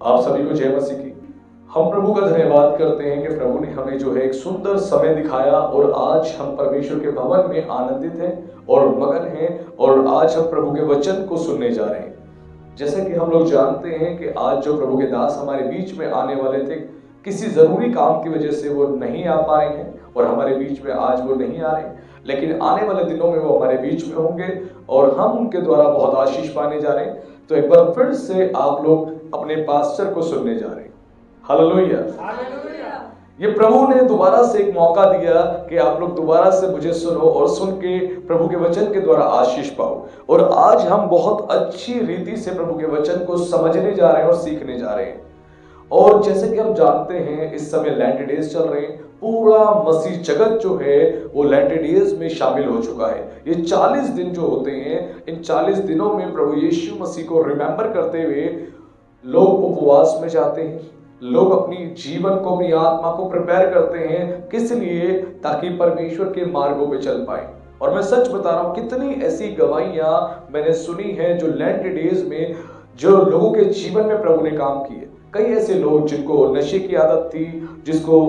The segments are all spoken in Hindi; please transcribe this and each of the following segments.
आप सभी को जय मसीह की। हम प्रभु का धन्यवाद करते हैं कि प्रभु ने हमें जो है एक सुंदर समय दिखाया और आज हम परमेश्वर के भवन में आनंदित हैं और मगन हैं और आज हम प्रभु के वचन को सुनने जा रहे हैं। जैसे कि हम लोग जानते हैं कि आज जो प्रभु के दास हमारे बीच में आने वाले थे, किसी जरूरी काम की वजह से वो नहीं आ पा रहे हैं और हमारे बीच में आज वो नहीं आ रहे, लेकिन आने वाले दिनों में वो हमारे बीच में होंगे और हम उनके द्वारा बहुत आशीष पाने जा रहे हैं। तो एक बार फिर से आप लोग अपने पास्टर को सुनने जा रहे हैं। हालेलुया। ये प्रभु ने दोबारा से एक मौका दिया कि आप लोग दोबारा से मुझे सुनो और सुन के प्रभु के वचन के द्वारा आशीष पाओ। और आज हम बहुत अच्छी रीति से प्रभु के वचन को समझने जा रहे हैं और सीखने जा रहे हैं। और जैसे कि हम जानते हैं इस समय लैंड डेज चल रहे हैं, पूरा मसीह जगत जो है वो लैंड डेज में शामिल हो चुका है। ये 40 दिन जो होते हैं, इन 40 दिनों में प्रभु यीशु मसीह को रिमेंबर करते हुए लोग उपवास में जाते हैं, लोग अपनी जीवन को, अपनी आत्मा को प्रिपेयर करते हैं। किस लिए? ताकि परमेश्वर के मार्गों पे चल पाए। और मैं सच बता रहा हूं, कितनी ऐसी गवाहियां मैंने सुनी है जो लैंड डेज में जो लोगों के जीवन में प्रभु ने काम किए। कई ऐसे लोग जिनको नशे की आदत थी, जिसको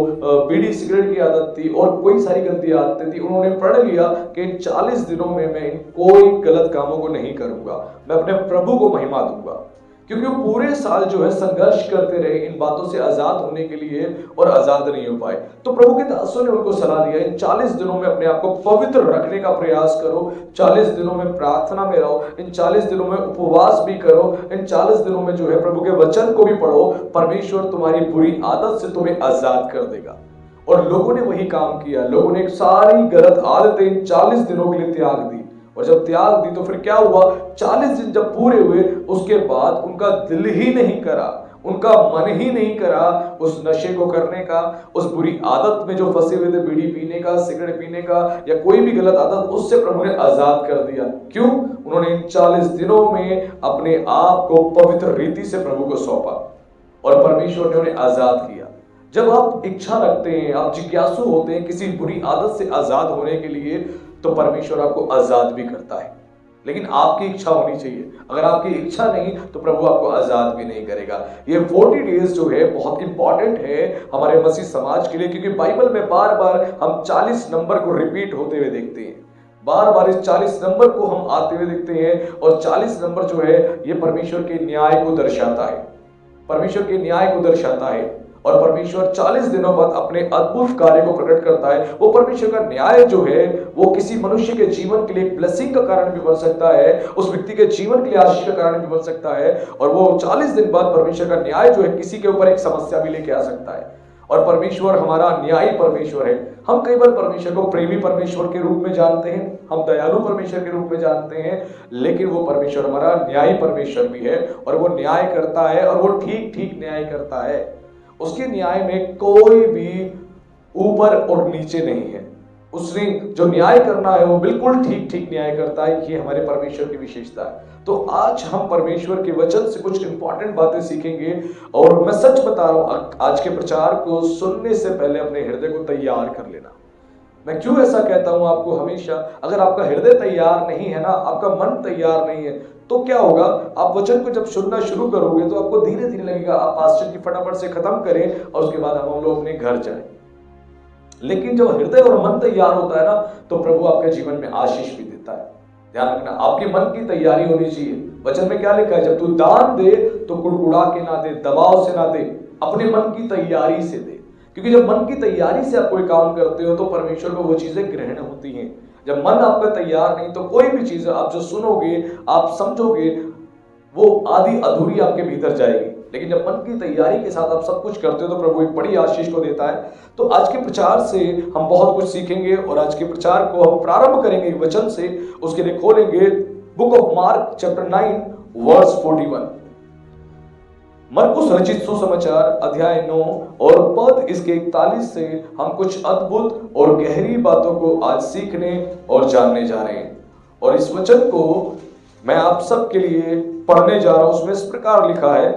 बीड़ी सिगरेट की आदत थी और कोई सारी गंदी आदतें थी, उन्होंने प्रण लिया कि इन 40 दिनों में मैं कोई गलत कामों को नहीं करूंगा, मैं अपने प्रभु को महिमा दूंगा। क्योंकि वो पूरे साल जो है संघर्ष करते रहे इन बातों से आजाद होने के लिए और आजाद नहीं हो पाए। तो प्रभु के दासों ने उनको सलाह दिया, इन 40 दिनों में अपने आप को पवित्र रखने का प्रयास करो, 40 दिनों में प्रार्थना में रहो, इन 40 दिनों में उपवास भी करो, इन 40 दिनों में जो है प्रभु के वचन को भी पढ़ो। परमेश्वर तुम्हारी बुरी आदत से तुम्हें आजाद कर देगा। और लोगों ने वही काम किया। लोगों ने सारी गलत आदतें इन 40 दिनों के लिए त्याग दी। और जब त्याग दी तो फिर क्या हुआ? 40 दिन जब पूरे हुए, उसके बाद उनका दिल ही नहीं करा, उनका मन ही नहीं करा उस नशे को करने का, उस बुरी आदत में जो फंसे हुए थे, बीड़ी पीने का, सिगरेट पीने का या कोई भी गलत आदत, उससे प्रभु ने आजाद कर दिया। क्यों? उन्होंने इन 40 दिनों में अपने आप को पवित्र रीति से प्रभु को सौंपा और परमेश्वर ने उन्हें आजाद किया। जब आप इच्छा रखते हैं, आप जिज्ञासु होते हैं किसी बुरी आदत से आजाद होने के लिए, तो परमेश्वर आपको आजाद भी करता है। लेकिन आपकी इच्छा होनी चाहिए। अगर आपकी इच्छा नहीं तो प्रभु आपको आजाद भी नहीं करेगा। ये 40 डेज जो है बहुत इंपॉर्टेंट है हमारे मसीह समाज के लिए, क्योंकि बाइबल में बार बार हम 40 नंबर को रिपीट होते हुए देखते हैं। बार बार इस 40 नंबर को हम आते हुए देखते हैं। और 40 नंबर जो है ये परमेश्वर के न्याय को दर्शाता है, परमेश्वर के न्याय को दर्शाता है। और परमेश्वर 40 दिनों बाद अपने अद्भुत कार्य को प्रकट करता है। वो परमेश्वर का न्याय जो है वो किसी मनुष्य के जीवन के लिए एक ब्लेसिंग का कारण भी बन सकता है, उस व्यक्ति के जीवन के लिए आशीष का कारण भी बन सकता है। और वो 40 दिन बाद परमेश्वर का न्याय जो है किसी के ऊपर एक समस्या भी लेके आ सकता है। और परमेश्वर हमारा न्यायी परमेश्वर है। हम कई बार परमेश्वर को प्रेमी परमेश्वर के रूप में जानते हैं, हम दयालु परमेश्वर के रूप में जानते हैं, लेकिन वो परमेश्वर हमारा न्यायी परमेश्वर भी है। और वो न्याय करता है और वो ठीक ठीक न्याय करता है। उसके न्याय में कोई भी ऊपर और नीचे नहीं है। उसने जो न्याय करना है वो बिल्कुल ठीक ठीक न्याय करता है। ये हमारे परमेश्वर की विशेषता है। तो आज हम परमेश्वर के वचन से कुछ इंपॉर्टेंट बातें सीखेंगे। और मैं सच बता रहा हूं, आज के प्रचार को सुनने से पहले अपने हृदय को तैयार कर लेना। मैं क्यों ऐसा कहता हूं आपको हमेशा? अगर आपका हृदय तैयार नहीं है ना, आपका मन तैयार नहीं है, तो क्या होगा? आप वचन को जब सुनना शुरू करोगे तो आपको धीरे धीरे लगेगा आप पास्टर की फटाफट से खत्म करें और उसके बाद हम लोग अपने घर जाएं। लेकिन जब हृदय और मन तैयार होता है ना, तो प्रभु आपके जीवन में आशीष भी देता है। ध्यान रखना, आपके मन की तैयारी होनी चाहिए। वचन में क्या लिखा है? जब तू दान दे तो कुड़कुड़ा के ना दे, दबाव से ना दे, अपने मन की तैयारी से दे। क्योंकि जब मन की तैयारी से आप कोई काम करते हो तो परमेश्वर को वो चीजें ग्रहण होती हैं। जब मन आपका तैयार नहीं तो कोई भी चीज आप जो सुनोगे, आप समझोगे, वो आधी अधूरी आपके भीतर जाएगी। लेकिन जब मन की तैयारी के साथ आप सब कुछ करते हो तो प्रभु एक बड़ी आशीष को देता है। तो आज के प्रचार से हम बहुत कुछ सीखेंगे और आज के प्रचार को हम प्रारंभ करेंगे वचन से। उसके लिए खोलेंगे book of Mark chapter 9 verse 41। मरकुस रचित सुसमाचार अध्याय 9 और पद इसके 41 से हम कुछ अद्भुत और गहरी बातों को आज सीखने और जानने जा रहे हैं। और इस वचन को मैं आप सबके लिए पढ़ने जा रहा हूं। उसमें इस प्रकार लिखा है,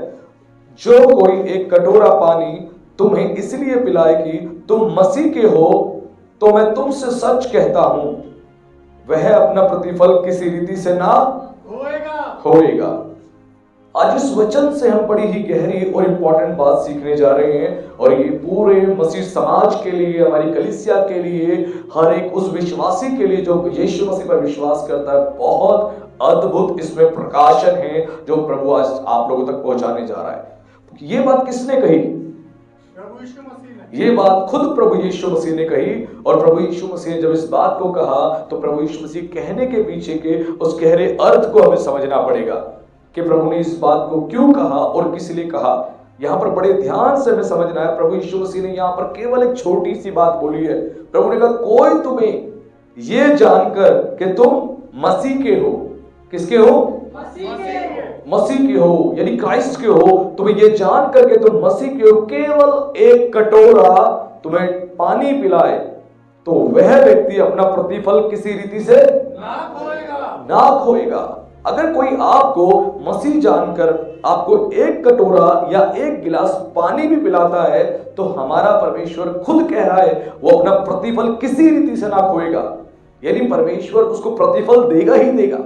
जो कोई एक कटोरा पानी तुम्हें इसलिए पिलाए कि तुम मसीह के हो, तो मैं तुमसे सच कहता हूं वह अपना प्रतिफल किसी रीति से ना होएगा। आज इस वचन से हम बड़ी ही गहरी और इंपॉर्टेंट बात सीखने जा रहे हैं, और ये पूरे मसीह समाज के लिए, हमारी कलीसिया के लिए, हर एक उस विश्वासी के लिए जो यीशु मसीह पर विश्वास करता है, बहुत अद्भुत इसमें प्रकाशन है जो प्रभु आज आप लोगों तक पहुंचाने जा रहा है। ये बात किसने कही? प्रभु यीशु मसीह ने। ये बात खुद प्रभु यीशु मसीह ने कही। और प्रभु यीशु मसीह ने जब इस बात को कहा तो प्रभु यीशु मसीह कहने के पीछे के उस गहरे अर्थ को हमें समझना पड़ेगा कि प्रभु ने इस बात को क्यों कहा और किस लिए कहा। यहाँ पर बड़े ध्यान से हमें समझना है। प्रभु यीशु मसीह ने यहाँ पर केवल एक छोटी सी बात बोली है। प्रभु ने कहा कोई तुम्हें ये जानकर कि तुम मसीह के हो, किसके हो? मसीह के हो, यानी क्राइस्ट के हो, तुम्हें ये जान करके तुम मसीह के हो, केवल एक कटोरा तुम्हें पानी पिलाए तो वह व्यक्ति अपना प्रतिफल किसी रीति से ना खोएगा। अगर कोई आपको मसीह जानकर आपको एक कटोरा या एक गिलास पानी भी पिलाता है तो हमारा परमेश्वर खुद कह रहा है वो अपना प्रतिफल किसी रीति से ना खोएगा। यानी परमेश्वर उसको प्रतिफल देगा ही देगा,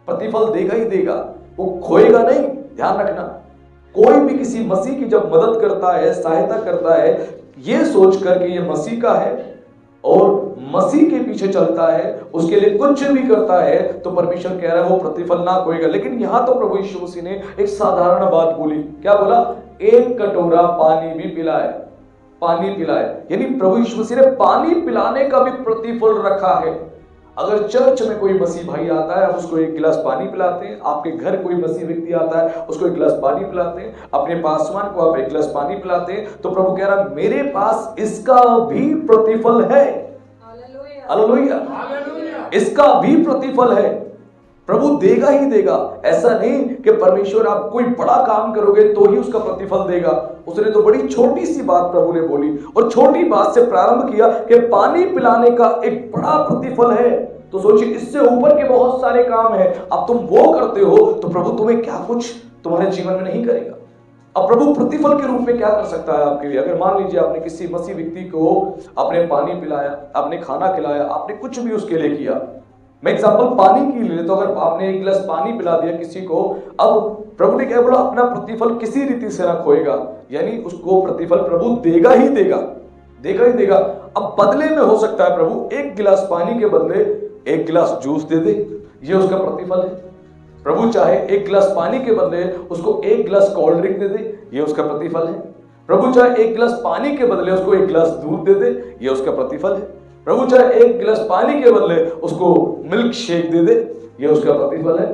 प्रतिफल देगा ही देगा, वो खोएगा नहीं। ध्यान रखना, कोई भी किसी मसीह की जब मदद करता है, सहायता करता है, ये सोचकर कि ये मसीह का है और मसीह के पीछे चलता है, उसके लिए कुछ भी करता है, तो परमेश्वर कह रहा है वो प्रतिफल ना खोएगा। लेकिन यहां तो प्रभु यीशु मसीह ने एक साधारण बात बोली। क्या बोला? एक कटोरा पानी भी पिलाए, पानी पिलाए। यानी प्रभु यीशु मसीह ने पानी पिलाने का भी प्रतिफल रखा है। अगर चर्च में कोई मसीह भाई आता है, आप उसको एक गिलास पानी पिलाते हैं। आपके घर कोई मसीह व्यक्ति आता है, उसको एक गिलास पानी पिलाते हैं। अपने पासवान को आप एक गिलास पानी पिलाते हैं। तो प्रभु कह रहा मेरे पास इसका भी प्रतिफल है। हालेलुया, इसका भी प्रतिफल है। प्रभु देगा ही देगा। ऐसा नहीं कि परमेश्वर आप कोई बड़ा काम करोगे तो ही उसका प्रतिफल देगा। उसने तो बड़ी छोटी सी बात प्रभु ने बोली और छोटी बात से प्रारंभ किया कि पानी पिलाने का एक बड़ा प्रतिफल है। तो सोचिए, इससे ऊपर के बहुत सारे काम है, अब तुम वो करते हो तो प्रभु तुम्हें क्या कुछ तुम्हारे जीवन में नहीं करेगा। अब प्रभु प्रतिफल के रूप में क्या कर सकता है आपके लिए? अगर मान लीजिए आपने किसी मसीह व्यक्ति को आपने पानी पिलाया, आपने खाना खिलाया, आपने कुछ भी उसके लिए किया। मैं एग्जांपल पानी की ले तो अगर आपने एक गिलास पानी पिला दिया किसी को, अब प्रभु ने क्या बोला? अपना प्रतिफल किसी रीति से ना खोएगा। यानी उसको प्रतिफल प्रभु देगा ही देगा, देगा ही देगा। अब बदले में हो सकता है प्रभु एक गिलास पानी के बदले एक गिलास जूस दे दे, ये उसका प्रतिफल है। प्रभु चाहे एक गिलास पानी के बदले उसको एक गिलास कोल्ड ड्रिंक दे दे, ये उसका प्रतिफल है। प्रभु चाहे एक गिलास पानी के बदले उसको एक गिलास दूध दे दे, ये उसका प्रतिफल है। प्रभु चाहे एक गिलास पानी के बदले उसको मिल्क शेक दे दे, ये उसका प्रतिफल है।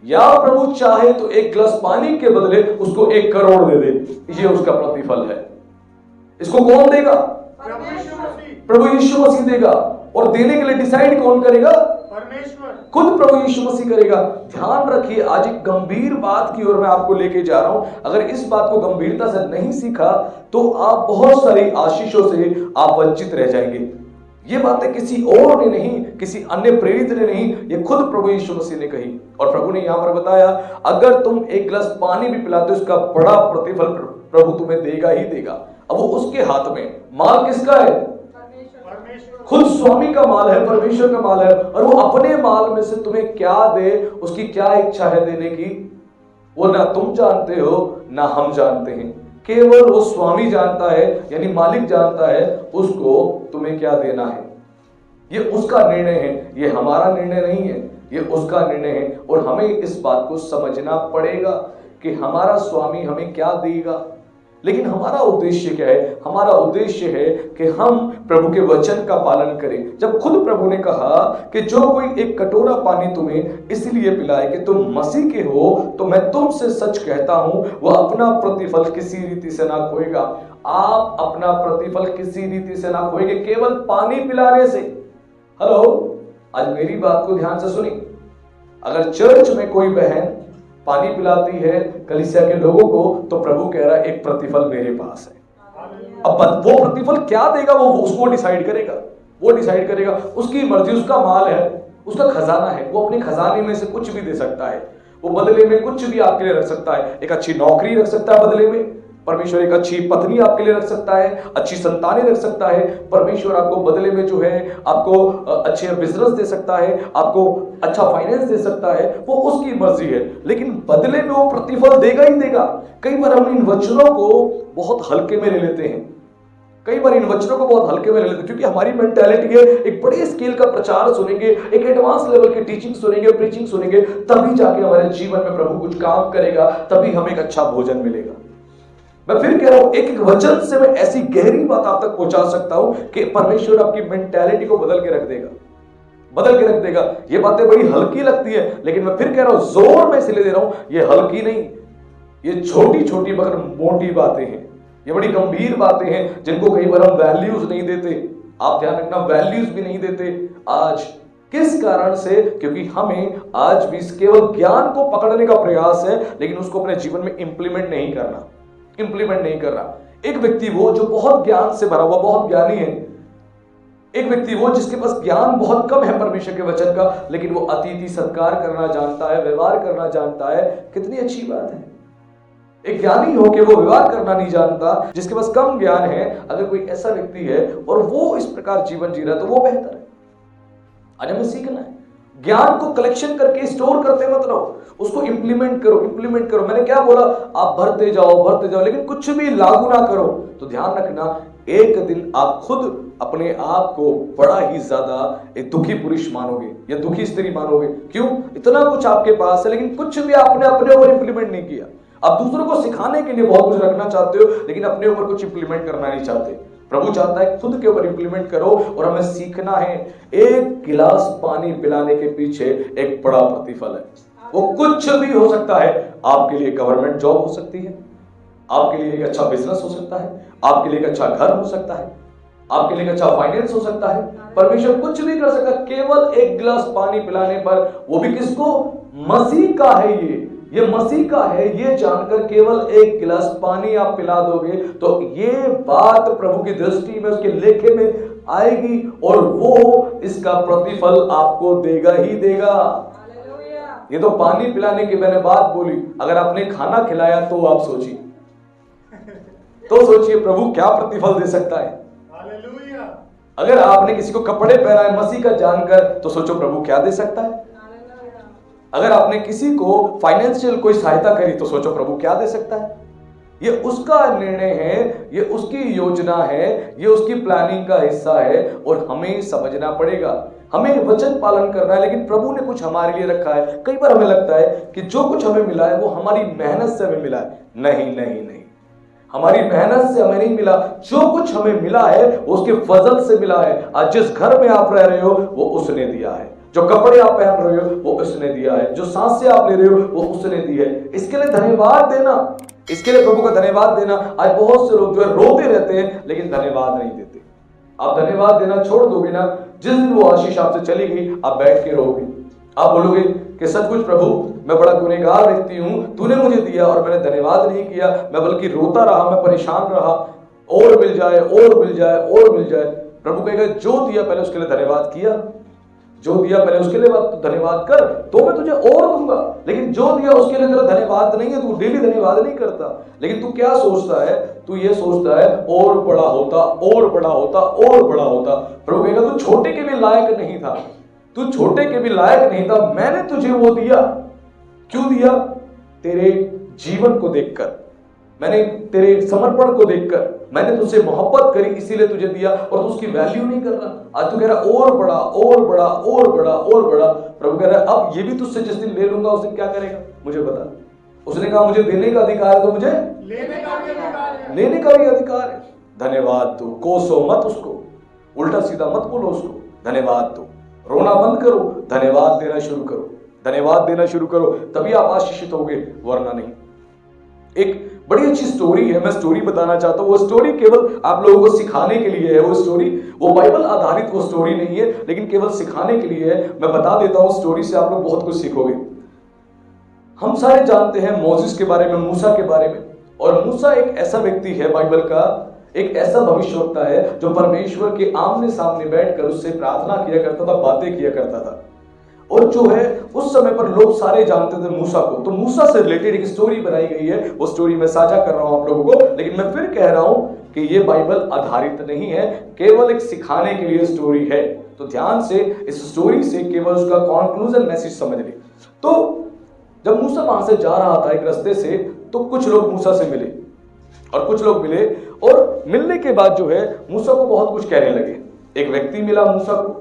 या प्रभु चाहे तो एक गिलास पानी के बदले उसको 1 करोड़ दे दे, ये उसका प्रतिफल है। इसको कौन देगा? प्रभु यीशु मसीह देगा। और देने के लिए डिसाइड कौन करेगा? परमेश्वर, खुद प्रभु यीशु मसीह करेगा। ध्यान रखिए, आज एक गंभीर बात की ओर मैं आपको लेके जा रहा हूं। अगर इस बात को गंभीरता से नहीं सीखा तो आप बहुत सारी आशीषों से आप वंचित रह जाएंगे। ये बातें किसी और ने नहीं, किसी अन्य प्रेरित ने नहीं, ये खुद प्रभु यीशु मसीह ने कही। और प्रभु ने यहां पर बताया अगर तुम एक गिलास पानी भी पिलाते हो उसका बड़ा प्रतिफल प्रभु तुम्हें देगा ही देगा। अब वो उसके हाथ में, माल किसका है? खुद स्वामी का माल है, परमेश्वर का माल है। और वो अपने माल में से तुम्हें क्या दे, उसकी क्या इच्छा है देने की, वो ना तुम जानते हो ना हम जानते हैं। केवल वो स्वामी जानता है, यानी मालिक जानता है उसको तुम्हें क्या देना है। ये उसका निर्णय है, ये हमारा निर्णय नहीं है, ये उसका निर्णय है। और हमें इस बात को समझना पड़ेगा कि हमारा स्वामी हमें क्या देगा। लेकिन हमारा उद्देश्य क्या है? हमारा उद्देश्य है कि हम प्रभु के वचन का पालन करें। जब खुद प्रभु ने कहा कि जो कोई एक कटोरा पानी तुम्हें इसलिए पिलाए कि तुम मसीह के हो, तो मैं तुमसे सच कहता हूं वह अपना प्रतिफल किसी रीति से ना खोएगा। आप अपना प्रतिफल किसी रीति से ना खोएंगे केवल पानी पिलाने से। हेलो, आज मेरी बात को ध्यान से सुनी। अगर चर्च में कोई बहन पानी पिलाती है कलीसिया के लोगों को, तो प्रभु कह रहा है एक प्रतिफल मेरे पास है। अब वो प्रतिफल क्या देगा वो उसको डिसाइड करेगा, वो डिसाइड करेगा। उसकी मर्जी, उसका माल है, उसका खजाना है, वो अपने खजाने में से कुछ भी दे सकता है। वो बदले में कुछ भी आपके लिए रख सकता है। एक अच्छी नौकरी रख सकता है बदले में, परमेश्वर एक अच्छी पत्नी आपके लिए रख सकता है, अच्छी संतानें रख सकता है। परमेश्वर आपको बदले में जो है आपको अच्छे बिजनेस दे सकता है, आपको अच्छा फाइनेंस दे सकता है, वो उसकी मर्जी है, लेकिन बदले में वो प्रतिफल देगा ही देगा। कई बार हम इन वचनों को बहुत हल्के में ले लेते हैं, कई बार इन वचनों को बहुत हल्के में ले लेते हैं, क्योंकि हमारी मेंटालिटी है एक बड़े स्केल का प्रचार सुनेंगे, एक एडवांस लेवल की टीचिंग सुनेंगे, प्रीचिंग सुनेंगे, तभी जाके हमारे जीवन में प्रभु कुछ काम करेगा, तभी हमें एक अच्छा भोजन मिलेगा। मैं फिर कह रहा हूं, एक एक वचन से मैं ऐसी गहरी बात आप तक पहुंचा सकता हूं कि परमेश्वर आपकी मेंटालिटी को बदल के रख देगा, बदल के रख देगा। ये बातें बड़ी हल्की लगती है, लेकिन मैं फिर कह रहा हूं, जोर में इसलिए दे रहा हूं, ये हल्की नहीं, ये छोटी छोटी मगर मोटी बातें हैं, ये बड़ी गंभीर बातें हैं जिनको कई बार हम वैल्यूज नहीं देते। आप ध्यान रखना, वैल्यूज भी नहीं देते। आज किस कारण से? क्योंकि हमें आज भी केवल ज्ञान को पकड़ने का प्रयास है, लेकिन उसको अपने जीवन में इंप्लीमेंट नहीं करना, इंप्लीमेंट नहीं कर रहा। एक व्यक्ति वो जो बहुत ज्ञान से भरा हुआ, बहुत ज्ञानी है, एक व्यक्ति वो जिसके पास ज्ञान बहुत कम है परमेश्वर के वचन का, लेकिन वो अतिथि सत्कार करना जानता है, व्यवहार करना जानता है, कितनी अच्छी बात है। एक ज्ञानी हो के वो व्यवहार करना नहीं जानता, जिसके पास कम ज्ञान है, अगर कोई ऐसा व्यक्ति है और वो इस प्रकार जीवन जी रहा है तो वो बेहतर है। आज हमें सीखना है, ज्ञान को कलेक्शन करके स्टोर करते मत रहो, उसको इंप्लीमेंट करो, इंप्लीमेंट करो। मैंने क्या बोला? आप भरते जाओ, लेकिन कुछ भी लागू ना करो, तो ध्यान रखना एक दिन आप खुद अपने आप को बड़ा ही ज्यादा एक दुखी पुरुष मानोगे या दुखी स्त्री मानोगे। क्यों? इतना कुछ आपके पास है, लेकिन कुछ भी आपने अपने ऊपर इंप्लीमेंट नहीं किया। आप दूसरों को सिखाने के लिए बहुत कुछ रखना चाहते हो, लेकिन अपने ऊपर कुछ इंप्लीमेंट करना नहीं चाहते। प्रभु चाहता है खुद के ऊपर इंप्लीमेंट करो, और हमें सीखना है। एक गिलास पानी पिलाने के पीछे एक बड़ा प्रतिफल है, वो कुछ भी हो सकता है। आपके लिए गवर्नमेंट जॉब हो सकती है, आपके लिए एक अच्छा बिजनेस हो सकता है, आपके लिए एक अच्छा घर हो सकता है, आपके लिए एक अच्छा फाइनेंस हो सकता है। परमेश्वर कुछ भी कर सकता है, केवल एक गिलास पानी पिलाने पर, वो भी किसको? मसीह का है ये मसीह का है, ये जानकर केवल एक गिलास पानी आप पिला दोगे तो ये बात प्रभु की दृष्टि में, उसके लेखे में आएगी, और वो इसका प्रतिफल आपको देगा ही देगा। ये तो पानी पिलाने की मैंने बात बोली, अगर आपने खाना खिलाया तो आप सोचिए, तो सोचिए प्रभु क्या प्रतिफल दे सकता है। अगर आपने किसी को कपड़े पहनाए मसीह का जानकर, तो सोचो प्रभु क्या दे सकता है। अगर आपने किसी को फाइनेंशियल कोई सहायता करी, तो सोचो प्रभु क्या दे सकता है। ये उसका निर्णय है, ये उसकी योजना है, ये उसकी प्लानिंग का हिस्सा है, और हमें समझना पड़ेगा, हमें वचन पालन करना है। लेकिन प्रभु ने कुछ हमारे लिए रखा है। कई बार हमें लगता है कि जो कुछ हमें मिला है वो हमारी मेहनत से हमें मिला है। नहीं नहीं नहीं, हमारी मेहनत से हमें नहीं मिला। जो कुछ हमें मिला है वो उसके फजल से मिला है। आज जिस घर में आप रह रहे हो वो उसने दिया है, जो कपड़े आप पहन रहे हो वो उसने दिया है, जो सांसें आप ले रहे हो वो उसने दी है। इसके लिए धन्यवाद देना, इसके लिए प्रभु का धन्यवाद देना। आज बहुत से लोग जो है रोते रहते हैं, लेकिन धन्यवाद नहीं देते। आप धन्यवाद देना छोड़ दोगे ना, जिस दिन वो आशीष आपसे चली गई, आप बैठ के रोगे, आप बोलोगे कि सचमुच प्रभु मैं बड़ा गुनहगार व्यक्ति हूं, तूने मुझे दिया और मैंने धन्यवाद नहीं किया, मैं बल्कि रोता रहा, मैं परेशान रहा, और मिल जाए और मिल जाए और मिल जाए। प्रभु कहेगा जो दिया पहले उसके लिए धन्यवाद किया, जो दिया पहले उसके लिए धन्यवाद कर, तो मैं तुझे और दूंगा। लेकिन जो दिया उसके लिए तेरा धन्यवाद नहीं है, तू डेली धन्यवाद नहीं करता। लेकिन तू क्या सोचता है? तू ये सोचता है और बड़ा होता, और बड़ा होता, और बड़ा होता। प्रभु कहेगा तू छोटे के भी लायक नहीं था, तू छोटे के भी लायक नहीं था, मैंने तुझे वो दिया। क्यों दिया? तेरे जीवन को देखकर, मैंने तेरे समर्पण को देखकर, मैंने तुझसे मोहब्बत करी, इसीलिए तुझे दिया, और तू उसकी वैल्यू नहीं कर रहा। आज तू कह रहा और बड़ा और बड़ा और बड़ा और बड़ा। प्रभु कह रहा है अब ये भी तुझसे जिस दिन ले लूंगा उस दिन क्या करेगा मुझे बता। उसने कहा मुझे देने का अधिकार है तो मुझे लेने का भी अधिकार है। धन्यवाद दो, कोसो मत उसको, उल्टा सीधा मत बोलो उसको, धन्यवाद दो। रोना बंद करो, धन्यवाद देना शुरू करो, धन्यवाद देना शुरू करो, तभी आप आशीषित होगे, वरना नहीं। एक बड़ी अच्छी स्टोरी है, मैं स्टोरी बताना चाहता हूं। वो स्टोरी केवल आप लोगों को सिखाने के लिए है। वो स्टोरी, वो बाइबल आधारित वो स्टोरी नहीं है, लेकिन केवल सिखाने के लिए है। मैं बता देता हूं, स्टोरी से आप लोग बहुत कुछ सीखोगे। हम सारे जानते हैं मोसेस के बारे में, मूसा के बारे में। और मूसा एक ऐसा व्यक्ति है, बाइबल का एक ऐसा भविष्यवक्ता है जो परमेश्वर के आमने सामने बैठकर उससे प्रार्थना किया करता था, बातें किया करता था। और जो है उस समय पर लोग सारे जानते थे मूसा को, तो मूसा से रिलेटेड एक स्टोरी बनाई गई है, वो स्टोरी मैं साझा कर रहा हूं आप लोगों को। लेकिन मैं फिर कह रहा हूं कि ये बाइबल आधारित नहीं है, केवल एक सिखाने के लिए स्टोरी है। तो ध्यान से इस स्टोरी से केवल उसका कंक्लूजन मैसेज समझ ले। तो जब मूसा वहां से जा रहा था एक रास्ते से, तो कुछ लोग मूसा से मिले और कुछ लोग मिले, और मिलने के बाद जो है मूसा को बहुत कुछ कहने लगे। एक व्यक्ति मिला मूसा को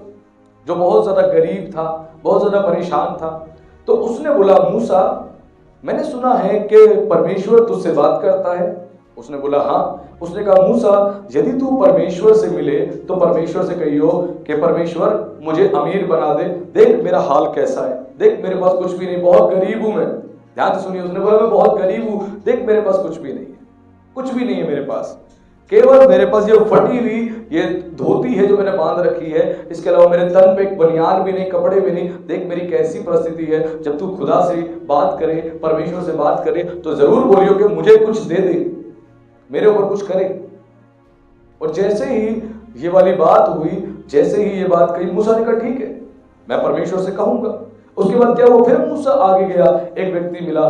जो बहुत ज्यादा गरीब था, बहुत ज्यादा परेशान था। तो उसने बोला, मूसा मैंने सुना है कि परमेश्वर तुझसे बात करता है। उसने बोला हाँ। उसने कहा, मूसा यदि तू परमेश्वर से मिले तो परमेश्वर से कहियो कि परमेश्वर मुझे अमीर बना दे, देख मेरा हाल कैसा है, देख मेरे पास कुछ भी नहीं, बहुत गरीब हूं मैं। ध्यान से सुनिए, उसने बोला मैं बहुत गरीब हूं, देख मेरे पास कुछ भी नहीं है, कुछ भी नहीं है मेरे पास, केवल मेरे पास ये फटी हुई ये धोती है जो मैंने बांध रखी है, इसके अलावा मेरे तन पे एक बनियान भी नहीं, कपड़े भी नहीं। देख मेरी कैसी परिस्थिति है। जब तू खुदा से बात करे, परमेश्वर से बात करे, तो जरूर बोलियो कि मुझे कुछ दे दे, मेरे ऊपर कुछ करे। और जैसे ही ये वाली बात हुई, जैसे ही ये बात कही, मूसा ने कहा ठीक है मैं परमेश्वर से कहूंगा। उसके बाद क्या हुआ, फिर मूसा आगे गया, एक व्यक्ति मिला,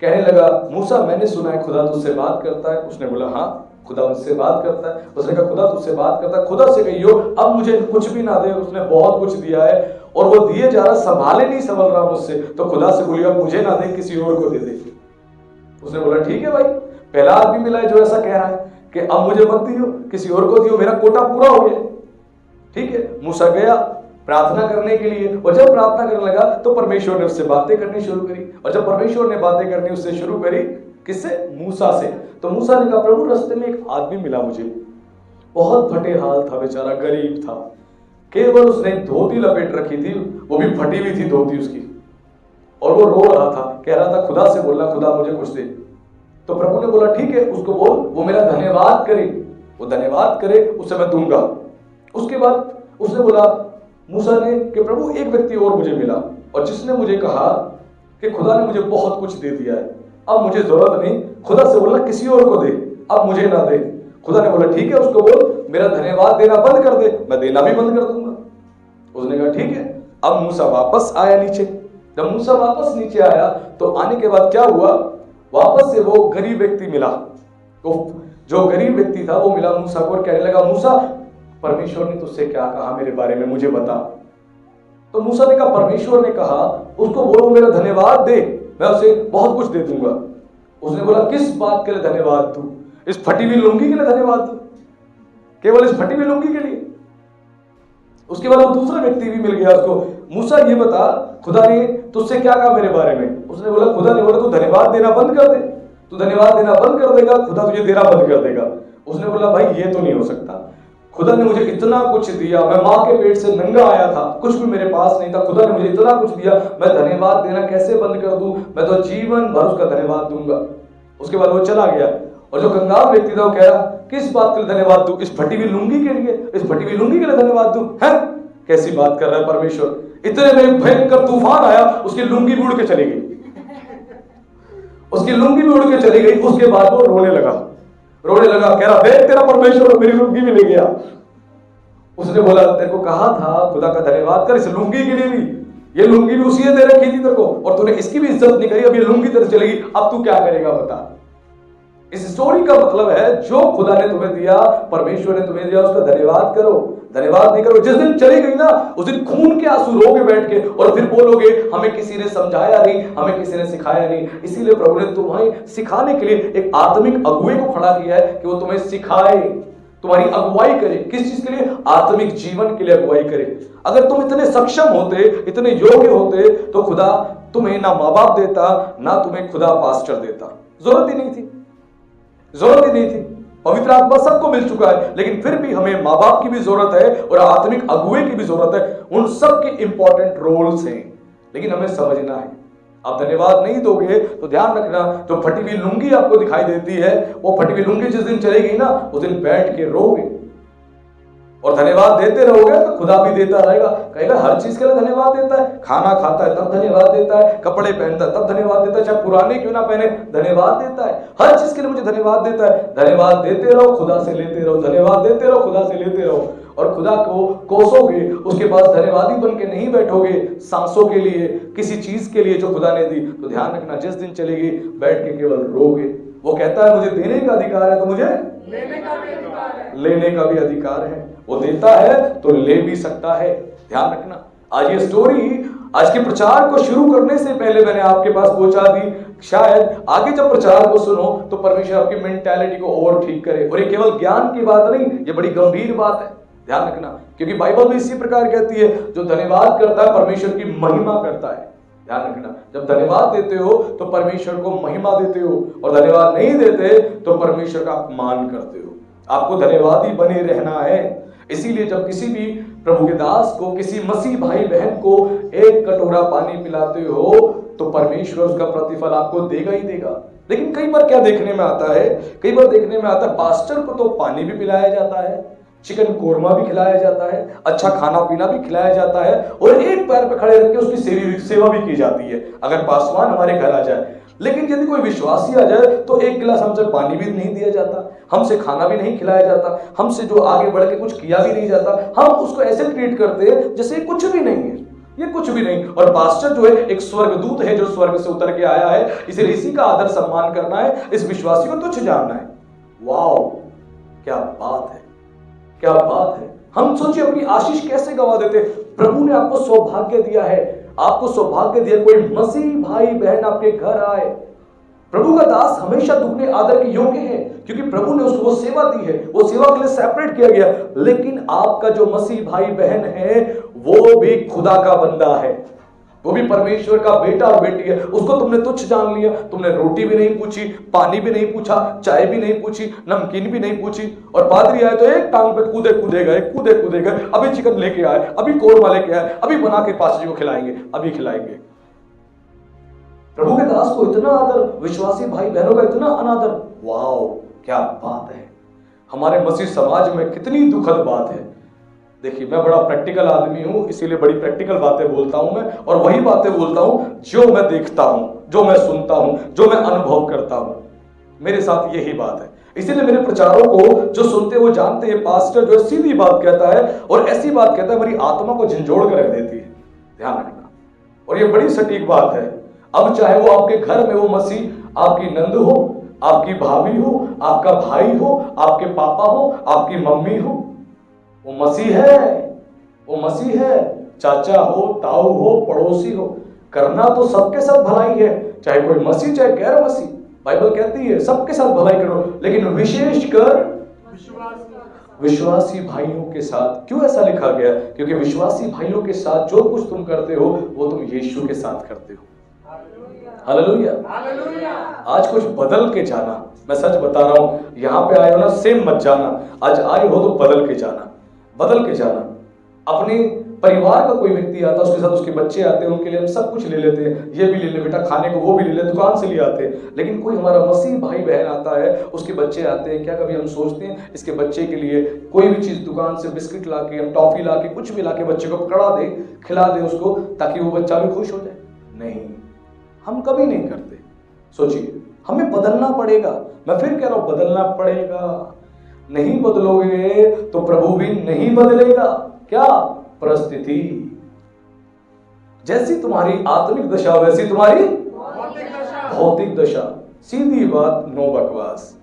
कहने लगा, मूसा मैंने सुना है खुदा तुझसे बात करता है। उसने बोला हाँ खुदा मुझसे बात करता है। उसने कहा खुदा तुझसे बात करता है, खुदा से कहियो अब मुझे कुछ भी ना दे, उसने बहुत कुछ दिया है और वो दिए जा रहा, संभाले नहीं संभल रहा मुझसे, तो खुदा से बोलियो अब मुझे ना दे, किसी और को दे दे। उसने बोला ठीक है भाई, पहला आदमी मिला है जो ऐसा कह रहा है कि अब मुझे मत दियो, किसी और को दियो, मेरा कोटा पूरा हो गया। ठीक है, मूसा गया प्रार्थना करने के लिए, और जब प्रार्थना करने लगा तो परमेश्वर ने उससे बातें करनी शुरू करी। और जब परमेश्वर ने बातें करनी उससे शुरू करी, किससे? मूसा से। तो मूसा ने कहा प्रभु रास्ते में एक आदमी मिला मुझे, बहुत फटे हाल था, बेचारा गरीब था, केवल उसने धोती लपेट रखी थी, वो भी फटी हुई थी धोती उसकी, और वो रो रहा था, कह रहा था खुदा से बोलना खुदा मुझे कुछ दे। तो प्रभु ने बोला ठीक है उसको बोल, वो मेरा धन्यवाद करे, वो धन्यवाद करे, उससे मैं दूंगा। उसके बाद उसने बोला मूसा ने कि प्रभु एक व्यक्ति और मुझे मिला, और जिसने मुझे कहा कि खुदा ने मुझे बहुत कुछ दे दिया है, अब मुझे जरूरत नहीं, खुदा से बोलना किसी और को दे, अब मुझे ना दे। खुदा ने बोला ठीक है उसको बोल मेरा धन्यवाद देना बंद कर दे, मैं देना भी बंद कर दूंगा। उसने कहा ठीक है। अब मूसा वापस आया नीचे। जब मूसा वापस नीचे आया तो आने के बाद क्या हुआ, वापस से वो गरीब व्यक्ति मिला। तो जो गरीब व्यक्ति था वो मिला मूसा को और कहने लगा, मूसा परमेश्वर ने तुझसे क्या कहा मेरे बारे में, मुझे बता। तो मूसा ने कहा, परमेश्वर ने कहा उसको बोलो मेरा धन्यवाद दे, मैं उसे बहुत कुछ दे दूंगा। उसने बोला किस बात के लिए धन्यवाद दूं? इस फटी हुई लुंगी के लिए धन्यवाद दूं? केवल इस फटी हुई लुंगी के लिए? उसके बाद वो दूसरा व्यक्ति भी मिल गया उसको, मूसा ये बता खुदा ने तुझसे क्या कहा मेरे बारे में? उसने बोला खुदा ने बोला तू धन्यवाद देना बंद कर दे, तू धन्यवाद देना बंद कर देगा, खुदा तुझे देना बंद कर देगा। उसने बोला भाई ये तो नहीं हो सकता, खुदा ने मुझे इतना कुछ दिया, मैं माँ के पेट से नंगा आया था, कुछ भी मेरे पास नहीं था, खुदा ने मुझे इतना कुछ दिया, मैं धन्यवाद देना कैसे बंद कर दूं? मैं तो जीवन भर उसका धन्यवाद दूंगा। उसके बाद वो चला गया, और जो कंगाल व्यक्ति था वो कह रहा किस बात के लिए धन्यवाद दूं? इस फटी हुई लुंगी के लिए, इस फटी हुई लुंगी के लिए धन्यवाद दूं? है कैसी बात कर रहा है परमेश्वर? इतने में भयंकर तूफान आया, उसकी लुंगी भी उड़ के चली गई, उसकी लुंगी भी उड़ के चली गई। उसके बाद वो रोने लगा, कह रहा देख तेरा परमेश्वर मेरी लुंगी भी ले गया। उसने बोला तेरे को कहा था खुदा का धन्यवाद कर, इस लुंगी के लिए भी, ये लुंगी भी उसी ने दे रखी थी तेरे को, और तूने इसकी भी इज्जत नहीं करी, अब ये लुंगी तेरे चलेगी, अब तू क्या करेगा बता? इस स्टोरी का मतलब है जो खुदा ने तुम्हें दिया, परमेश्वर ने तुम्हें दिया, उसका धन्यवाद करो। धन्यवाद नहीं करो, जिस दिन चली गई ना उस दिन खून के आंसू रोगे बैठ के, और फिर बोलोगे हमें किसी ने समझाया नहीं, हमें किसी ने सिखाया नहीं। इसीलिए प्रभु ने तुम्हें सिखाने के लिए एक आत्मिक अगुवे को खड़ा किया है कि वो तुम्हें सिखाए, तुम्हारी अगुवाई करे। किस चीज के लिए? आत्मिक जीवन के लिए अगुवाई करे। अगर तुम इतने सक्षम होते, इतने योग्य होते, तो खुदा तुम्हें ना माँ बाप देता, ना तुम्हें खुदा पास्टर देता। जरूरत ही नहीं थी, जरूरत ही नहीं थी। पवित्र आत्मा सबको मिल चुका है, लेकिन फिर भी हमें माँ बाप की भी जरूरत है और आत्मिक अगुवे की भी जरूरत है। उन सब के इंपॉर्टेंट रोल्स हैं, लेकिन हमें समझना है। आप धन्यवाद नहीं दोगे तो ध्यान रखना, जो फटी हुई लुंगी आपको दिखाई देती है, वो फटी हुई लुंगी जिस दिन चलेगी ना उस दिन बैठ के रोगे, और धन्यवाद देते रहोगे तो खुदा भी देता रहेगा। कहेगा हर चीज के लिए धन्यवाद देता है, खाना खाता है तब धन्यवाद देता है, कपड़े पहनता है तब धन्यवाद देता है, चाहे पुराने क्यों ना पहने धन्यवाद देता है, हर चीज के लिए मुझे धन्यवाद देता है। धन्यवाद देते रहो, खुदा से लेते रहो, धन्यवाद देते रहो, खुदा से लेते रहो। और खुदा को कोसोगे, उसके पास धन्यवादी बन के नहीं बैठोगे सांसों के लिए, किसी चीज के लिए जो खुदा ने दी, तो ध्यान रखना जिस दिन चलेगी बैठ के केवल रोगे। वो कहता है मुझे देने का अधिकार है तो मुझे लेने का भी अधिकार है। लेने का भी अधिकार है। वो देता है तो ले भी सकता है। ध्यान रखना। आज ये स्टोरी, आज के प्रचार को शुरू करने से पहले मैंने आपके पास पहुंचा दी, शायद आगे जब प्रचार को सुनो तो परमेश्वर आपकी मेंटालिटी को और ठीक करे। और ये केवल ज्ञान की बात नहीं, ये बड़ी गंभीर बात है। ध्यान रखना, क्योंकि बाइबल भी इसी प्रकार कहती है, जो धन्यवाद करता है परमेश्वर की महिमा करता है। ध्यान रखना, जब धन्यवाद देते हो तो परमेश्वर को महिमा देते हो, और धन्यवाद नहीं देते तो परमेश्वर का अपमान करते हो। आपको धन्यवादी बने रहना है। इसीलिए जब किसी भी प्रभु के दास को, किसी मसीह भाई बहन को एक कटोरा पानी पिलाते हो तो परमेश्वर उसका प्रतिफल आपको देगा ही देगा। लेकिन कई बार क्या देखने में आता है, कई बार देखने में आता है पास्टर को तो पानी भी पिलाया जाता है, चिकन कोरमा भी खिलाया जाता है, अच्छा खाना पीना भी खिलाया जाता है, और एक पैर पे खड़े रख के उसकी सेवा भी की जाती है अगर पासवान हमारे घर आ जाए। लेकिन यदि कोई विश्वासी आ जाए तो एक गिलास हमसे पानी भी नहीं दिया जाता, हमसे खाना भी नहीं खिलाया जाता, हमसे जो आगे बढ़ के कुछ किया भी नहीं जाता। हम उसको ऐसे ट्रीट करते हैं जैसे कुछ भी नहीं है, ये कुछ भी नहीं। और पास्टर जो है एक स्वर्गदूत है जो स्वर्ग से उतर के आया है, इसलिए इसी का आदर सम्मान करना है, इस विश्वासी को तुच्छ जानना है। वाओ, क्या बात है, क्या बात है। हम सोचिए अपनी आशीष कैसे गवा देते। प्रभु ने आपको सौभाग्य दिया है, आपको सौभाग्य दिया, कोई मसीह भाई बहन आपके घर आए। प्रभु का दास हमेशा दुगने आदर के योग्य है, क्योंकि प्रभु ने उसको वो सेवा दी है, वो सेवा के लिए सेपरेट किया गया। लेकिन आपका जो मसीह भाई बहन है वो भी खुदा का बंदा है, वो भी परमेश्वर का बेटा और बेटी है। उसको तुमने तुच्छ जान लिया, तुमने रोटी भी नहीं पूछी, पानी भी नहीं पूछा, चाय भी नहीं पूछी, नमकीन भी नहीं पूछी। और पादरी आए तो एक टांग पे कूदे कूदे गए, अभी चिकन लेके आए, अभी कोरमा लेके आए, अभी बना के पास जी को खिलाएंगे, अभी खिलाएंगे। प्रभु के दास को इतना आदर, विश्वासी भाई बहनों का इतना अनादर। वाओ, क्या बात है। हमारे मसीह समाज में कितनी दुखद बात है। देखिए, मैं बड़ा प्रैक्टिकल आदमी हूं, इसीलिए बड़ी प्रैक्टिकल बातें बोलता हूं मैं, और वही बातें बोलता हूं जो मैं देखता हूं, जो मैं सुनता हूं, जो मैं अनुभव करता हूं। मेरे साथ यही बात है। इसीलिए मेरे प्रचारों को जो सुनते वो जानते हैं, पास्टर जो है सीधी बात कहता है, और ऐसी बात कहता है मेरी आत्मा को झंझोड़ कर रख देती है। ध्यान रखना, और ये बड़ी सटीक बात है। अब चाहे वो आपके घर में वो मसीह आपकी नंद हो, आपकी भाभी हो, आपका भाई हो, आपके पापा हो, आपकी मम्मी हो, वो मसीह है, वो मसीह है। चाचा हो, ताऊ हो, पड़ोसी हो, करना तो सबके साथ भलाई है, चाहे कोई मसीह चाहे गैर मसीह। बाइबल कहती है सबके साथ भलाई करो, लेकिन विशेषकर विश्वासी भाइयों के साथ। क्यों ऐसा लिखा गया? क्योंकि विश्वासी भाइयों के साथ जो कुछ तुम करते हो वो तुम यीशु के साथ करते हो। Hallelujah, hallelujah. आज कुछ बदल के जाना। मैं सच बता रहा हूं, यहां पे आए हो ना, सेम मत जाना। आज आए हो तो बदल के जाना, बदल के जाना। अपने परिवार का कोई व्यक्ति आता है, उसके साथ उसके बच्चे आते हैं, उनके लिए हम सब कुछ ले लेते हैं, ये भी ले ले बेटा, खाने को वो भी ले ले, दुकान से ले आते हैं। लेकिन कोई हमारा मसीह भाई बहन आता है, उसके बच्चे आते हैं, क्या कभी हम सोचते हैं इसके बच्चे के लिए कोई भी चीज दुकान से बिस्किट ला के, हम टॉफी ला के, कुछ भी ला के बच्चे को पकड़ा दे, खिला दे उसको, ताकि वो बच्चा भी खुश हो जाए? नहीं, हम कभी नहीं करते। सोचिए, हमें बदलना पड़ेगा। मैं फिर कह रहा हूं, बदलना पड़ेगा। नहीं बदलोगे तो प्रभु भी नहीं बदलेगा। क्या? परिस्थिति। जैसी तुम्हारी आत्मिक दशा वैसी तुम्हारी भौतिक दशा। सीधी बात, नो बकवास।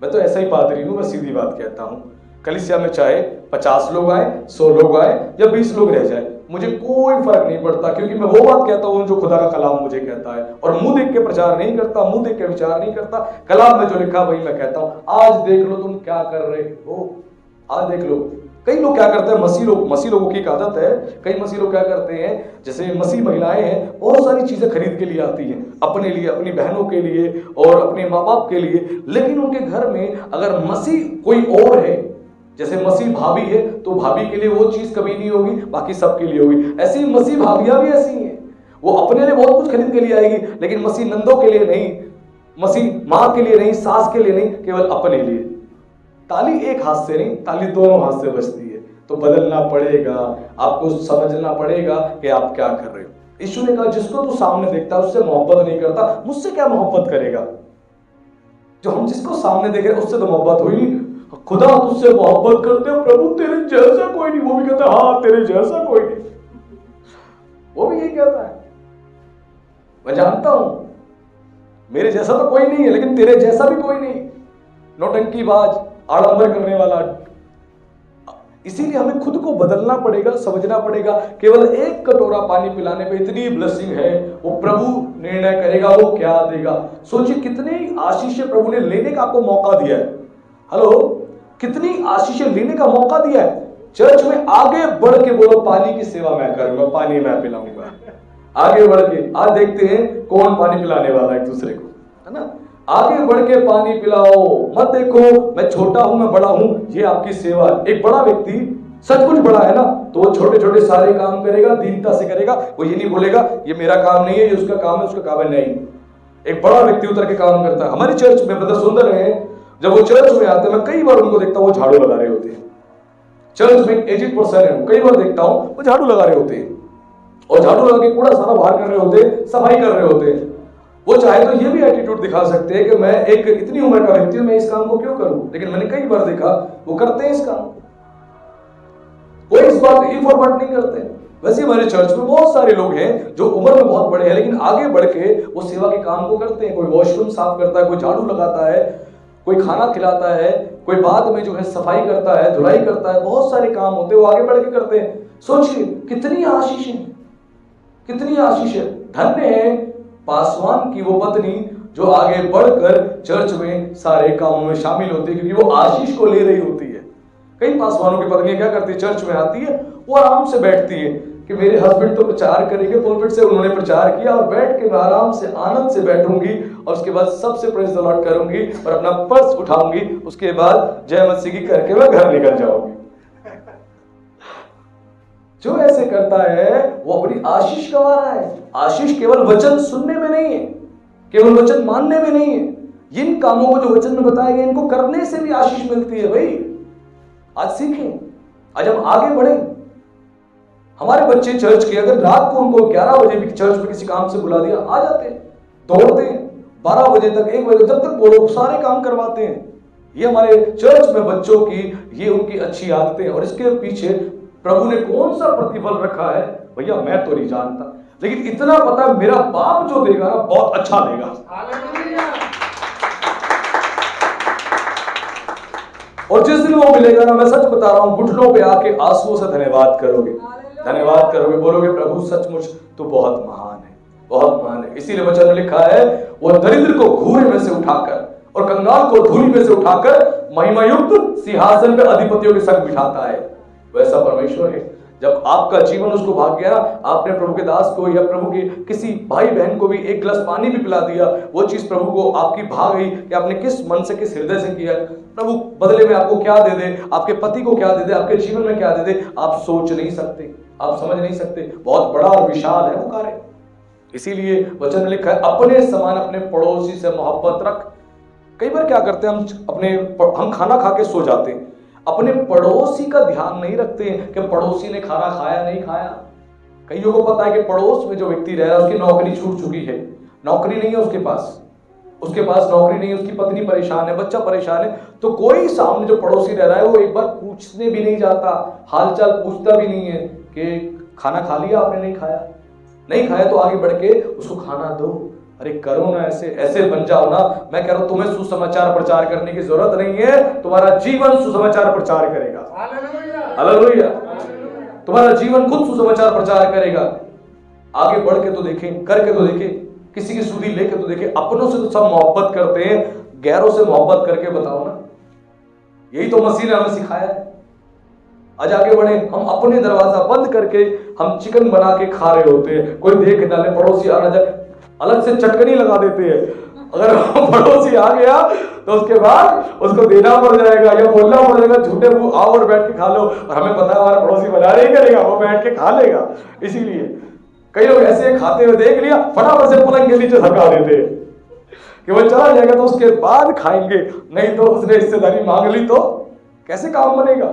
मैं तो ऐसा ही पादरी हूं, मैं सीधी बात कहता हूं। कलीसिया में चाहे 50 लोग आए, 100 लोग आए या 20 लोग रह जाए, मुझे कोई फर्क नहीं पड़ता, क्योंकि मैं वो बात कहता हूं जो खुदा का कलाम मुझे कहता है। और मुंह देख के प्रचार नहीं करता, मुंह देख के विचार नहीं करता। कलाम में जो लिखा वही मैं कहता हूं। आज देख लो तुम क्या कर रहे हो, आज देख लो। कई लोग क्या करते हैं, मसीह लोगों की एक आदत है, कई मसीह लोग क्या करते हैं, जैसे मसीह महिलाएं हैं, बहुत सारी चीजें खरीद के लिए आती हैं अपने लिए, अपनी बहनों के लिए और अपने माँ बाप के लिए। लेकिन उनके घर में अगर मसीह कोई और है, जैसे मसीह भाभी है, तो भाभी के लिए वो चीज कभी नहीं होगी, बाकी सबके लिए होगी। ऐसी मसीह भाभियां भी ऐसी हैं, वो अपने लिए बहुत कुछ खरीद के लिए आएगी, लेकिन मसीह नंदों के लिए नहीं, मसीह माँ के लिए नहीं, सास के लिए नहीं, केवल अपने लिए। ताली एक हाथ से नहीं, ताली दोनों हाथ से बजती है। तो बदलना पड़ेगा, आपको समझना पड़ेगा कि आप क्या कर रहे हो। यीशु ने कहा, जिसको तू सामने देखता है उससे मोहब्बत नहीं करता, मुझसे क्या मोहब्बत करेगा? जो हम जिसको सामने देख रहे हैं उससे तो मोहब्बत हुई नहीं। खुदा तुझसे मोहब्बत करते हो प्रभु, तेरे जैसा कोई नहीं। वो भी कहता है हाँ तेरे जैसा कोई नहीं। वो भी यही कहता है, मैं जानता हूं मेरे जैसा तो कोई नहीं है, लेकिन तेरे जैसा भी कोई नहीं। नौटंकीबाज, आडंबर करने वाला। इसीलिए हमें खुद को बदलना पड़ेगा, समझना पड़ेगा। केवल एक कटोरा पानी पिलाने पे इतनी ब्लेसिंग है, वो प्रभु निर्णय करेगा वो क्या देगा। सोचिए कितनी आशीष प्रभु ने लेने का आपको मौका दिया है। हेलो, कितनी आशीष लेने का मौका दिया है। चर्च में आगे बढ़ के बोलो पानी की सेवा मैं करूंगा, पानी मैं पिलाऊंगा। आगे बढ़ के आज देखते हैं कौन पानी पिलाने वाला है एक दूसरे को, है ना। आगे बढ़ के पानी पिलाओ, मत देखो मैं छोटा हूं मैं बड़ा हूं, ये आपकी सेवा। एक बड़ा व्यक्ति सचमुच बड़ा है ना, तो वो छोटे छोटे सारे काम करेगा, दीनता से करेगा। वो ये नहीं बोलेगा ये मेरा काम नहीं है, ये उसका काम है, उसका काम है, नहीं। एक बड़ा व्यक्ति उतर के काम करता है। हमारी चर्च में ब्रदर सुंदर है, जब वो चर्च में आते हैं मैं कई बार उनको देखता हूँ वो झाड़ू लगा रहे होते हैं। चर्च में एजेड पर्सन है, कई बार देखता हूँ वो झाड़ू लगा रहे होते हैं, और झाड़ू लगा के कूड़ा सारा बाहर कर रहे होते हैं, सफाई कर रहे होते हैं। वो चाहे तो ये भी एटीट्यूड दिखा सकते हैं कि मैं एक इतनी उम्र का व्यक्ति हूं, मैं इस काम को क्यों करूं, लेकिन मैंने कई बार देखा वो करते हैं इस काम। कोई इस बात को इफ और बट नहीं करते। वैसे हमारे चर्च में बहुत सारे लोग हैं जो उम्र में बहुत बड़े हैं, लेकिन आगे बढ़ के वो सेवा के काम को करते हैं। कोई वॉशरूम साफ करता है, कोई झाड़ू लगाता है, कोई खाना खिलाता है, कोई बाद में जो है सफाई करता है, धुलाई करता है। बहुत सारे काम होते हैं वो आगे बढ़ के करते हैं। सोचिए कितनी आशीष है, कितनी आशीष है। धन्य है पासवान की वो पत्नी जो आगे बढ़कर चर्च में सारे कामों में शामिल होती है, क्योंकि वो आशीष को ले रही होती है। कई पासवानों की पत्नियां क्या करती है, चर्च में आती है, वो आराम से बैठती है कि मेरे हस्बैंड तो प्रचार करेंगे, पुलपिट से उन्होंने प्रचार किया और बैठ के मैं आराम से आनंद से बैठूंगी और उसके बाद सबसे प्रेज द लॉर्ड करूंगी और अपना पर्स उठाऊंगी, उसके बाद जय मसीह की करके मैं घर निकल जाऊंगी। जो ऐसे करता है वो अपनी आशीष गंवा रहा है। आशीष केवल वचन सुनने में नहीं है, केवल वचन मानने में नहीं है। इन कामों को जो वचन में बताया गया इनको करने से भी आशीष मिलती है। भाई आज सीखें, आज हम आगे बढ़ें। हमारे बच्चे चर्च के अगर रात को उनको 11 बजे भी चर्च में किसी काम से बुला दिया, आ जाते हैं, दौड़ते हैं 12 बजे तक, 1 बजे जब तक बोलो सारे काम करवाते हैं। ये हमारे चर्च में बच्चों की ये उनकी अच्छी आदतें हैं। और इसके पीछे प्रभु ने कौन सा प्रतिफल रखा है भैया मैं तो नहीं जानता, लेकिन इतना पता है मेरा बाप जो देगा ना बहुत अच्छा देगा। और जिस दिन वो मिलेगा ना, मैं सच बता रहा हूं, घुटनों पे आके आंसुओं से धन्यवाद करोगे, धन्यवाद करोगे, बोलोगे प्रभु सचमुच तो बहुत महान है, बहुत महान है। इसीलिए वचन में लिखा है वो दरिद्र को घूरे में से उठाकर और कंगाल को धूलि में से उठाकर महिमा युक्त सिंहासन पे अधिपतियों के संग बिठाता है। वैसा परमेश्वर है। जब आपका जीवन उसको भाग गया, आपने प्रभु के दास को या प्रभु के किसी भाई बहन को भी एक गिलास पानी भी पिला दिया, वो चीज प्रभु को आपकी भाग गई कि आपने किस मन से किस हृदय से किया। प्रभु बदले में आपको क्या दे दे, आपके पति को क्या दे दे, आपके जीवन में क्या दे दे, आप सोच नहीं सकते, आप समझ नहीं सकते। बहुत बड़ा और विशाल है वो कार्य। इसीलिए वचन में लिखा है अपने समान अपने पड़ोसी से मोहब्बत रख। कई बार क्या करते हैं हम खाना खा के सो जाते हैं, अपने पड़ोसी का ध्यान नहीं रखते हैं कि पड़ोसी ने खाना खाया नहीं खाया। कईयों को पता है कि पड़ोस में जो व्यक्ति रह रहा है उसकी नौकरी छूट चुकी है, नौकरी नहीं है उसके पास नौकरी नहीं है, उसकी पत्नी परेशान है, बच्चा परेशान है, तो कोई सामने जो पड़ोसी रह रहा है वो एक बार पूछने भी नहीं जाता, हालचाल पूछता भी नहीं है कि खाना खा लिया आपने, नहीं खाया तो आगे बढ़ के उसको खाना दो। अरे करो ना, ऐसे बन जाओ ना। मैं कह रहा हूं तुम्हें सुसमाचार प्रचार करने की जरूरत नहीं है, तुम्हारा जीवन सुसमाचार प्रचार करेगा। हालेलुया। तुम्हारा जीवन खुद सुसमाचार प्रचार करेगा। आगे बढ़ के तो देखें, करके तो देखें, किसी की सुधी लेके तो देखें। अपनों से तो सब मोहब्बत करते हैं, गैरों से मोहब्बत करके बताओ ना। यही तो मसीह ने हमें सिखाया है। आज आगे बढ़े, हम अपने दरवाजा बंद करके हम चिकन बना के खा रहे होते हैं, कोई देख डाले, पड़ोसी आ जाए, अलग से चटकनी लगा देते हैं। अगर पड़ोसी आ गया तो उसके बाद उसको देना पड़ जाएगा या बोलना पड़ जाएगा, झूठे मुंह आओ और बैठ के खा लो। और हमें पता है हमारा पड़ोसी बना नहीं करेगा, वो बैठ के खा लेगा। इसीलिए कई लोग ऐसे खाते हुए देख लिया, फटाफट से पलंग के नीचे धका देते हैं कि वो चला जाएगा तो उसके बाद खाएंगे, नहीं तो उसने हिस्सेदारी मांग ली तो कैसे काम बनेगा।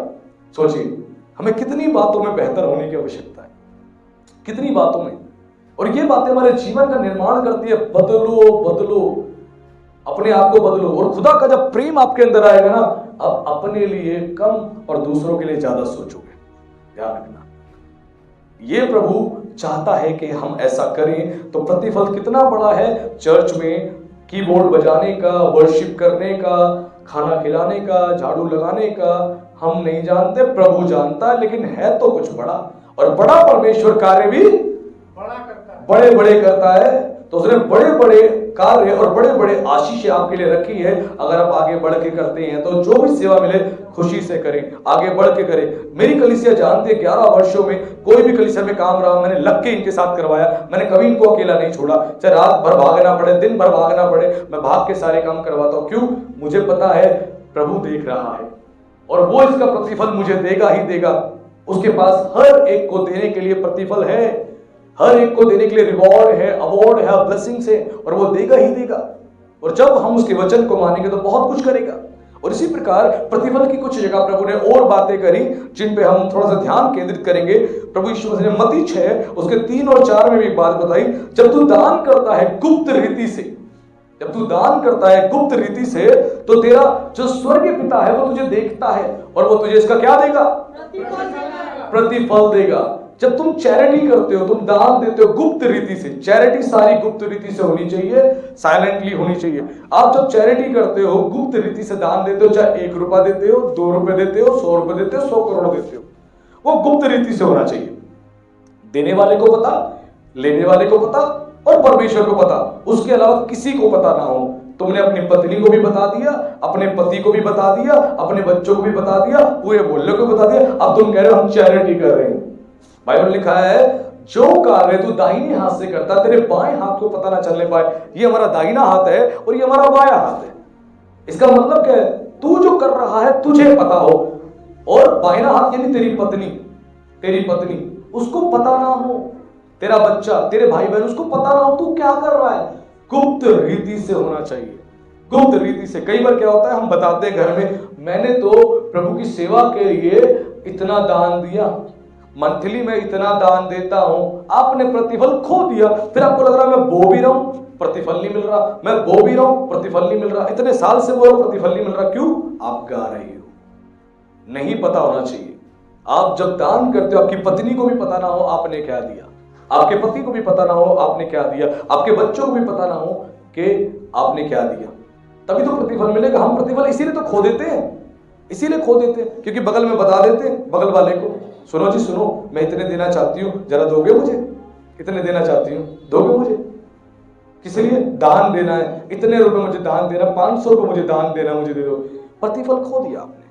सोचिए हमें कितनी बातों में बेहतर होने की आवश्यकता है, कितनी बातों में। और ये बातें हमारे जीवन का निर्माण करती है। बदलो बदलो, अपने आप को बदलो। और खुदा का जब प्रेम आपके अंदर आएगा ना, अब अपने लिए कम और दूसरों के लिए ज्यादा सोचोगे। ध्यान रखना, ये प्रभु चाहता है कि हम ऐसा करें। तो प्रतिफल कितना बड़ा है चर्च में कीबोर्ड बजाने का, वर्शिप करने का, खाना खिलाने का, झाड़ू लगाने का, हम नहीं जानते, प्रभु जानता है, लेकिन है तो कुछ बड़ा। और बड़ा परमेश्वर कार्य भी बड़े बड़े करता है। तो उसने बड़े बड़े कार्य और बड़े बड़े आशीष आपके लिए रखी है। अगर आप आगे बढ़ के करते हैं तो जो भी सेवा मिले खुशी से करें, आगे बढ़ के करें। मेरी कलीसिया जानती है 11 वर्षों में कोई भी कलीसिया में काम रहा, मैंने लग के इनके साथ करवाया। मैंने कभी इनको अकेला नहीं छोड़ा, चाहे रात भर भागना पड़े, दिन भर भागना पड़े, मैं भाग के सारे काम करवाता हूं। क्यों? मुझे पता है प्रभु देख रहा है और वो इसका प्रतिफल मुझे देगा ही देगा। उसके पास हर एक को देने के लिए प्रतिफल है, हर एक को देने के लिए रिवॉर्ड है, अवार्ड है, ब्लेसिंग्स है, और वो देगा ही देगा। और जब हम उसके वचन को मानेंगे तो बहुत कुछ करेगा। और इसी प्रकार प्रतिफल की कुछ जगह प्रभु ने और बातें करी जिन पे हम थोड़ा सा ध्यान केंद्रित करेंगे। प्रभु यीशु मसीह ने मत्ती 6 उसके 3 और 4 में भी एक बात बताई, जब तू दान करता है गुप्त रीति से, जब तू दान करता है गुप्त रीति से, तो तेरा जो स्वर्गीय पिता है वो तुझे देखता है और वो तुझे इसका क्या देगा? प्रतिफल देगा। जब तुम चैरिटी करते हो, तुम दान देते हो गुप्त रीति से, चैरिटी सारी गुप्त रीति से होनी चाहिए, साइलेंटली होनी चाहिए। आप जब चैरिटी करते हो, गुप्त रीति से दान देते हो, चाहे 1 रुपया देते हो, 2 रुपए देते हो, 100 रुपए देते हो, 100 करोड़ देते हो, वो गुप्त रीति से होना चाहिए। देने वाले को पता, लेने वाले को पता और परमेश्वर को पता, उसके अलावा किसी को पता ना हो। तुमने अपनी पत्नी को भी बता दिया, अपने पति को भी बता दिया, अपने बच्चों को भी बता दिया, पूरे मोहल्ले को बता दिया। अब तुम कह रहे हो हम चैरिटी कर रहे हैं। बाइबल लिखा है जो कार्य तू दाहिने हाथ से करता तेरे बाएं हाथ को पता ना चलने पाए। ये हमारा दाहिना हाथ है और ये हमारा बायां हाथ है। इसका मतलब क्या है? तू जो कर रहा है तुझे पता हो, और बायां हाथ यानी तेरी पत्नी, तेरी पत्नी उसको पता ना हो, तेरा बच्चा, तेरे भाई बहन उसको पता ना हो तू क्या कर रहा है। गुप्त रीति से होना चाहिए, गुप्त रीति से। कई बार क्या होता है, हम बताते हैं घर में, मैंने तो प्रभु की सेवा के लिए इतना दान दिया, मंथली में इतना दान देता हूं, आपने प्रतिफल खो दिया। फिर आपको लग रहा है मैं बो भी रहा हूं, प्रतिफल नहीं मिल रहा, मैं बो भी रहा हूं, प्रतिफल नहीं मिल रहा, इतने साल से वो प्रतिफल नहीं मिल रहा। क्यों? आप गा रहे हो, नहीं पता होना चाहिए। आप जब दान करते हो, आपकी पत्नी को भी पता ना हो आपने क्या दिया, आपके पति को भी पता ना हो आपने क्या दिया, आपके बच्चों को भी पता ना हो कि आपने क्या दिया, तभी तो प्रतिफल मिलेगा। हम प्रतिफल इसीलिए तो खो देते हैं, इसीलिए खो देते हैं क्योंकि बगल में बता देते हैं बगल वाले को, सुनो जी सुनो, मैं इतने देना चाहती हूँ, जरा दोगे मुझे? इतने देना चाहती हूँ, दोगे मुझे? किस लिए? दान देना है, इतने रुपए मुझे दान देना, 500 रुपए मुझे दान देना, मुझे दे दो। प्रतिफल खो दिया आपने।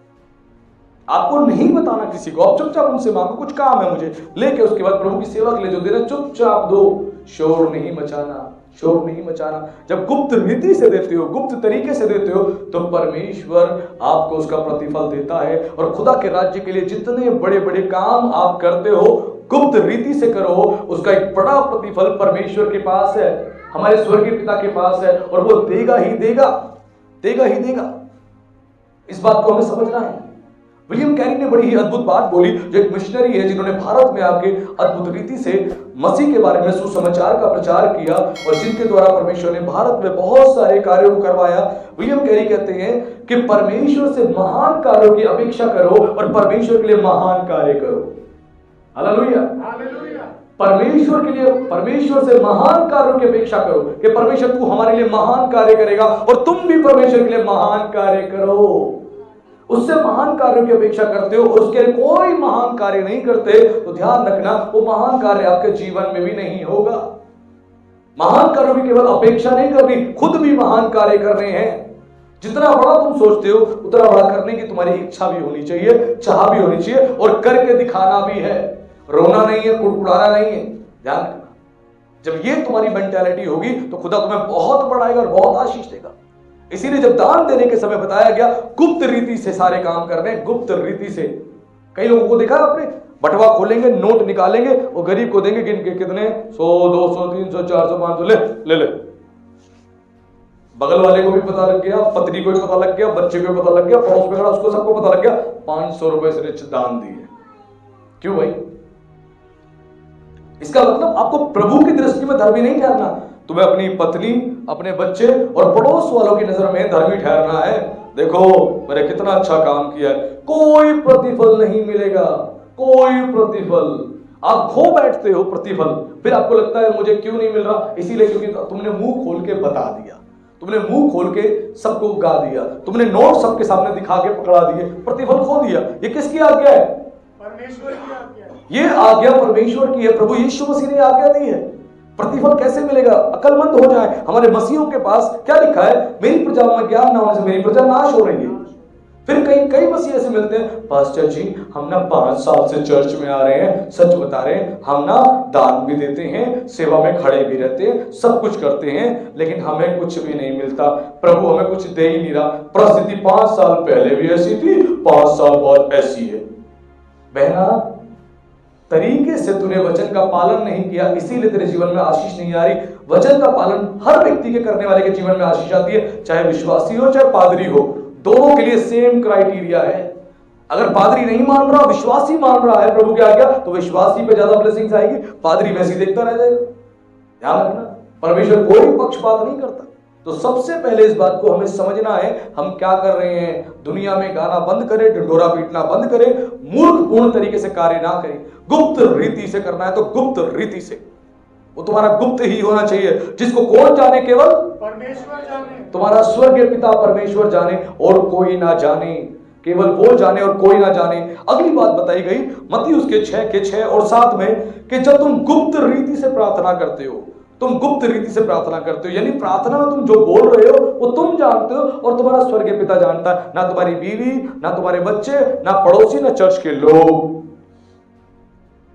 आपको नहीं बताना किसी को, आप चुपचाप उनसे मांगो, कुछ काम है मुझे, लेके उसके बाद प्रभु की सेवा के लिए जो देना चुपचाप दो, शोर नहीं मचाना, शोर नहीं मचाना। जब गुप्त रीति से देते हो, गुप्त तरीके से देते हो, तो परमेश्वर आपको उसका प्रतिफल देता है। और खुदा के राज्य के लिए जितने बड़े बड़े काम आप करते हो, गुप्त रीति से करो, उसका एक बड़ा प्रतिफल परमेश्वर के पास है, हमारे स्वर्गीय पिता के पास है, और वो देगा ही देगा, देगा ही देगा। इस बात को हमें समझना है। विलियम कैरी ने बड़ी ही अद्भुत बात बोली, जो एक मिशनरी है जिन्होंने भारत में आके अद्भुत रीति से मसीह के बारे में सुसमाचार का प्रचार किया और जिनके द्वारा परमेश्वर ने भारत में बहुत सारे कार्यों को करवाया। विलियम कैरी कहते हैं कि परमेश्वर से महान कार्यों की अपेक्षा करो और परमेश्वर के लिए महान कार्य करो। हालेलुया, परमेश्वर के लिए, परमेश्वर से महान कार्यों की अपेक्षा करो कि परमेश्वर तू हमारे लिए महान कार्य करेगा और तुम भी परमेश्वर के लिए महान कार्य करो। उससे महान कार्यों की अपेक्षा करते हो और उसके लिए कोई महान कार्य नहीं करते, तो ध्यान रखना वो महान कार्य आपके जीवन में भी नहीं होगा। महान कार्यों की केवल अपेक्षा नहीं करनी, खुद भी महान कार्य करने हैं। जितना बड़ा तुम सोचते हो उतना बड़ा करने की तुम्हारी इच्छा भी होनी चाहिए, चाह भी होनी चाहिए, और करके दिखाना भी है। रोना नहीं है, कुड़कुड़ाना नहीं है। ध्यान रखना, जब ये तुम्हारी मेंटालिटी होगी तो खुदा तुम्हें बहुत बढ़ाएगा और बहुत आशीष देगा। इसीलिए जब दान देने के समय बताया गया गुप्त रीति से सारे काम करने, गुप्त रीति से। कई लोगों को देखा आपने, बटवा खोलेंगे, नोट निकालेंगे और गरीब को देंगे, गिन के कितने, 100, 200, 300, 400, 500, ले ले। बगल वाले को भी पता लग गया, पत्नी को भी पता लग गया, बच्चे को भी पता लग गया, पड़ोस में खड़ा उसको सबको पता लग गया, 500 रुपए से रिच दान दिए। क्यों भाई? इसका मतलब आपको प्रभु की दृष्टि में धर्मी नहीं ठहरना। तुम्हें अपनी पत्नी, अपने बच्चे और पड़ोस वालों की नजर में धर्मी ठहरना है। देखो मैंने कितना अच्छा काम किया है, कोई प्रतिफल नहीं मिलेगा, कोई प्रतिफल। आप खो बैठते हो प्रतिफल, फिर आपको लगता है मुझे क्यों नहीं मिल रहा, इसीलिए क्योंकि तुमने मुंह खोल के बता दिया, तुमने मुंह खोल के सबको गा दिया, तुमने नोट सबके सामने दिखा के पकड़ा दिए, प्रतिफल खो दिया। ये किसकी आज्ञा है? परमेश्वर की आज्ञा है। ये आज्ञा परमेश्वर की है, प्रभु यीशु मसीह ने आज्ञा दी है। प्रतिफल कैसे मिलेगा? अकलमंद हो जाए। हमारे मसीहों के पास क्या लिखा है? मेरी प्रजा में ज्ञान ना होने से मेरी प्रजा नाश हो रही है। फिर कई मसीह ऐसे मिलते हैं, पास्टर जी हम ना 5 साल से चर्च में आ रहे हैं, सच बता रहे हैं, हम ना दान भी देते हैं, सेवा में खड़े भी रहते हैं, सब कुछ करते हैं, लेकिन हमें कुछ भी नहीं मिलता, प्रभु हमें कुछ दे ही नहीं रहा। परिस्थिति 5 साल पहले भी ऐसी थी, 5 साल बाद ऐसी है। बहना, तरीके से तूने वचन का पालन नहीं किया, इसीलिए तेरे जीवन में आशीष नहीं आ रही। वचन का पालन हर व्यक्ति के करने वाले के जीवन में आशीष आती है, चाहे विश्वासी हो चाहे पादरी हो, दोनों के लिए सेम क्राइटेरिया है। अगर पादरी नहीं मान रहा, विश्वासी मान रहा है प्रभु की आज्ञा, तो विश्वासी पे ज्यादा ब्लेसिंग्स आएगी, पादरी वैसे ही देखता रह जाएगा। ध्यान रखना, परमेश्वर कोई पक्षपात नहीं करता। तो सबसे पहले इस बात को हमें समझना है, हम क्या कर रहे हैं। दुनिया में गाना बंद करें, ढिंढोरा पीटना बंद करें, मूर्खपूर्ण तरीके से कार्य ना करें। गुप्त रीति से करना है तो गुप्त रीति से, वो तुम्हारा गुप्त ही होना चाहिए, जिसको कौन जाने? केवल परमेश्वर जाने। तुम्हारा स्वर्गीय पिता परमेश्वर जाने और कोई ना जाने, केवल वो जाने और कोई ना जाने। अगली बात बताई गई मत्ती उसके 6 के 6 और 7 में कि जब तुम गुप्त रीति से प्रार्थना करते हो, तुम गुप्त रीति से प्रार्थना करते हो, यानी प्रार्थना में तुम जो बोल रहे हो वो तुम जानते हो और तुम्हारा स्वर्गीय पिता जानता है, ना तुम्हारी बीवी, ना तुम्हारे बच्चे, ना पड़ोसी, ना चर्च के लोग।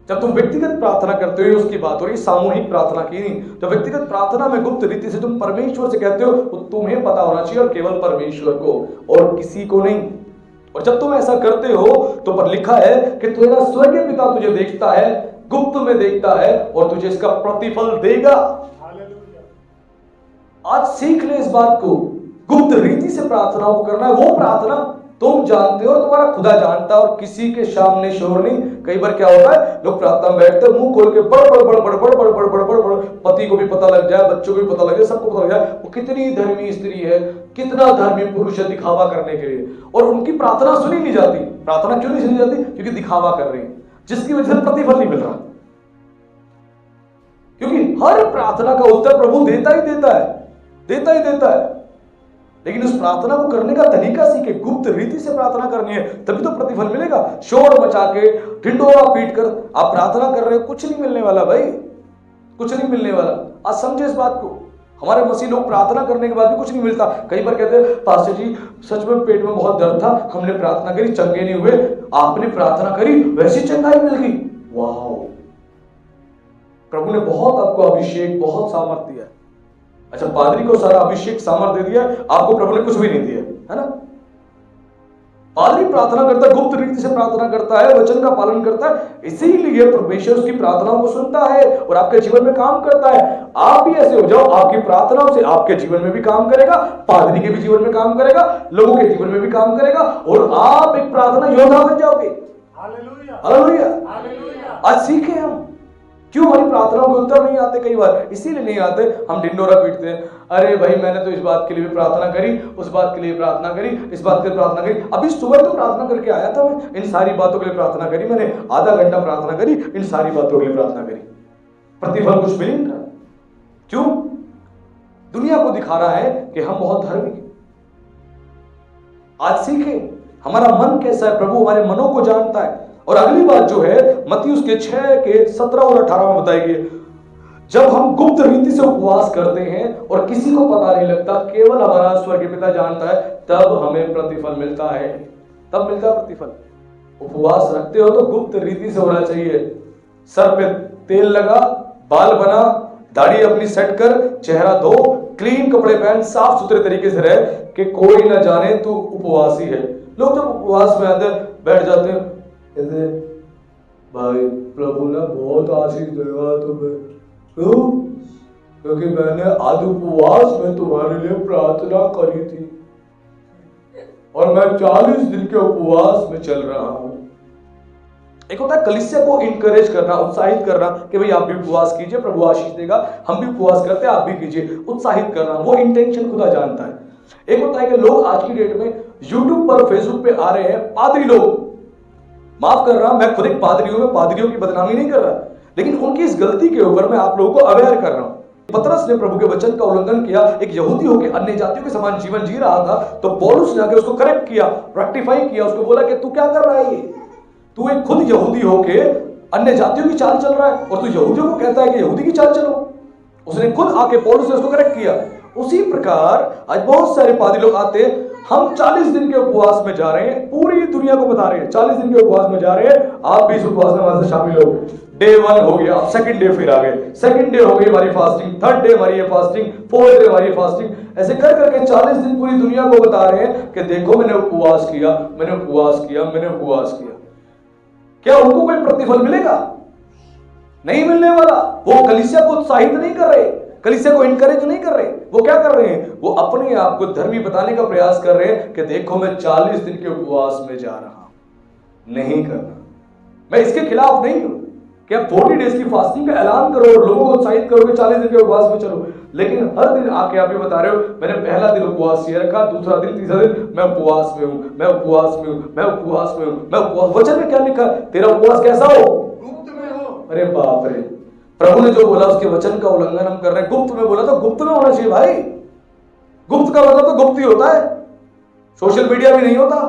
जब तुम व्यक्तिगत प्रार्थना करते हो, उसकी बात हो रही, सामूहिक प्रार्थना की नहीं। जब व्यक्तिगत प्रार्थना में गुप्त रीति से तुम परमेश्वर से कहते हो, वो तुम्हें पता होना चाहिए और केवल परमेश्वर को और किसी को नहीं। और जब तुम ऐसा करते हो तो पर लिखा है कि तेरा स्वर्गीय पिता तुझे देखता है, गुप्त में देखता है और तुझे इसका प्रतिफल देगा। आज सीख ले इस बात को, गुप्त रीति से प्रार्थनाओं को करना है। वो प्रार्थना तुम जानते हो, तुम्हारा खुदा जानता है और किसी के सामने शोर नहीं। कई बार क्या होता है, लोग प्रार्थना में बैठते मुंह खोल के बड़ बड़ बड़ बड़ बड़ बड़ बड़ बड़ बड़ बड़, पति को भी पता लग जाए, बच्चों को भी पता लग जाए, सबको पता लग जाए वो कितनी धर्मी स्त्री है, कितना धर्मी पुरुष है, दिखावा करने के लिए। और उनकी प्रार्थना सुनी नहीं जाती। प्रार्थना क्यों नहीं सुनी जाती? क्योंकि दिखावा कर रही है, जिसकी वजह से प्रतिफल नहीं मिल रहा। क्योंकि हर प्रार्थना का उत्तर प्रभु देता ही देता है, देता ही देता है, लेकिन उस प्रार्थना को करने का तरीका सीखे। गुप्त रीति से प्रार्थना करनी है, तभी तो प्रतिफल मिलेगा। शोर मचा के, ढिंडोरा पीट कर आप प्रार्थना कर रहे हो, कुछ नहीं मिलने वाला भाई, कुछ नहीं मिलने वाला। आज समझे इस बात को। हमारे मसीह लोग प्रार्थना करने के बाद भी कुछ नहीं मिलता। कई बार कहते हैं पास्टर जी सच में पेट में बहुत दर्द था, हमने प्रार्थना करी, चंगे नहीं हुए, आपने प्रार्थना करी वैसी चंगाई मिल गई। वाह, प्रभु ने बहुत आपको अभिषेक, बहुत सामर्थ्य दिया है। अच्छा, पादरी को सारा अभिषेक सामर्थ्य दे दिया, आपको प्रभु ने कुछ भी नहीं दिया, है ना। पादरी प्रार्थना करता है, गुप्त रीति से प्रार्थना करता है, वचन का पालन करता है, इसीलिए परमेश्वर उसकी प्रार्थनाओं को सुनता है और आपके जीवन में काम करता है। आप भी ऐसे हो जाओ, आपकी प्रार्थनाओं से आपके जीवन में भी काम करेगा, पादरी के भी जीवन में काम करेगा, लोगों के जीवन में भी काम करेगा और आप एक प्रार्थना योद्धा बन जाओगे। Hallelujah, hallelujah. आज सीखे हम क्यों हमारी प्रार्थनाओं के उत्तर नहीं आते। कई बार इसीलिए नहीं आते, हम ढिंडोरा पीटते हैं। अरे भाई मैंने तो इस बात के लिए भी प्रार्थना करी, उस बात के लिए प्रार्थना करी, इस बात के लिए प्रार्थना करी, अभी सुबह तो प्रार्थना करके आया था मैं, इन सारी बातों के लिए प्रार्थना करी मैंने, आधा घंटा प्रार्थना करी, इन सारी बातों के लिए प्रार्थना करी, प्रतिफल कुछ मिल नहीं रहा। क्यों? दुनिया को दिखा रहा है कि हम बहुत धार्मिक हैं। आज सीखे हमारा मन कैसा है, प्रभु हमारे मनों को जानता है। और अगली बात जो है मत्ती उसके 6 के 17 और 18 में बताई गई, जब हम गुप्त रीति से उपवास करते हैं और किसी को पता नहीं लगता, केवल हमारा स्वर्गीय पिता जानता है, तब हमें प्रतिफल मिलता है, तब मिलता है प्रतिफल। उपवास रखते हो तो गुप्त रीति से होना चाहिए। सर पे तेल लगा, बाल बना, दाढ़ी अपनी सेट कर, चेहरा धो, क्लीन कपड़े पहन, साफ सुथरे तरीके से रहे कि कोई ना जाने तू उपवासी है। लोग जब उपवास में आते बैठ जाते हैं, कहते भाई प्रभु ने बहुत आशीष देगा तुम्हें, क्यों? क्योंकि मैंने आज उपवास में तुम्हारे लिए प्रार्थना करी थी और मैं 40 दिन के उपवास में चल रहा हूं। एक होता है कलीसिया को इनकरेज करना, उत्साहित करना कि भाई आप भी उपवास कीजिए, प्रभु आशीष देगा, हम भी उपवास करते हैं, आप भी कीजिए, उत्साहित करना, वो इंटेंशन खुदा जानता है। एक होता है कि लोग आज की डेट में यूट्यूब पर, फेसबुक पे आ रहे हैं, पादरी लोग, माफ कर रहा हूं, मैं खुद एक पादरी हूं, मैं पादरियों की बदनामी नहीं कर रहा, लेकिन उनकी इस गलती के ऊपर मैं आप लोगों को अवेयर कर रहा हूं। पतरस ने प्रभु के वचन का उल्लंघन किया, एक यहूदी होकर अन्य जातियों के समान जीवन जी रहा था, तो पौलुस ने आके उसको करेक्ट किया, रेक्टिफाई किया, उसको बोला कि तू क्या कर रहा है, ये तू एक खुद यहूदी होके अन्य जातियों की चाल चल रहा है और तू यहूदियों को कहता है कि यहूदी की चाल चलो। उसने खुद आके पौलुस ने उसको करेक्ट किया। उसी प्रकार आज बहुत सारे पादरी लोग आते हैं, हम 40 दिन के उपवास में जा रहे हैं, पूरी दुनिया को बता रहे हैं 40 दिन के उपवास में जा रहे हैं, आप भी इस उपवास में हमारे साथ शामिल हो। डे 1 हो गया, सेकंड डे फिर आ गए, सेकंड डे हो गई हमारी फास्टिंग, थर्ड डे हमारी फास्टिंग, फोर्थ डे हमारी फास्टिंग, ऐसे कर करके 40 दिन पूरी दुनिया को बता रहे हैं कि देखो मैंने उपवास किया, मैंने उपवास किया, मैंने उपवास किया। क्या उनको कोई प्रतिफल मिलेगा? नहीं मिलने वाला। वो कलीसिया को उत्साहित नहीं कर रहे, कलीसिया को इनकरेज नहीं कर रहे, वो क्या कर रहे हैं, वो अपने आप को धर्मी बताने का प्रयास कर रहे हैं कि देखो मैं 40 दिन के उपवास में जा रहा हूं। नहीं करना, मैं इसके खिलाफ नहीं हूं कि आप 40 डेज की फास्टिंग का ऐलान करो और लोगों को उत्साहित करो कि 40 दिन के उपवास में चलो, लेकिन हर दिन आके आप ये बता रहे हो मैंने पहला दिन उपवास ये रखा, दूसरा दिन, तीसरा दिन मैं उपवास में हूं, मैं उपवास में हूं, मैं उपवास में हूं, मैं उपवास। वचन में क्या लिखा? तेरा उपवास कैसा हो? गुप्त में हो। अरे बाप रे, प्रभु ने जो बोला उसके वचन का उल्लंघन हम कर रहे हैं। गुप्त में बोला तो गुप्त में होना चाहिए भाई। गुप्त का मतलब तो गुप्त ही होता है, सोशल मीडिया भी नहीं होता।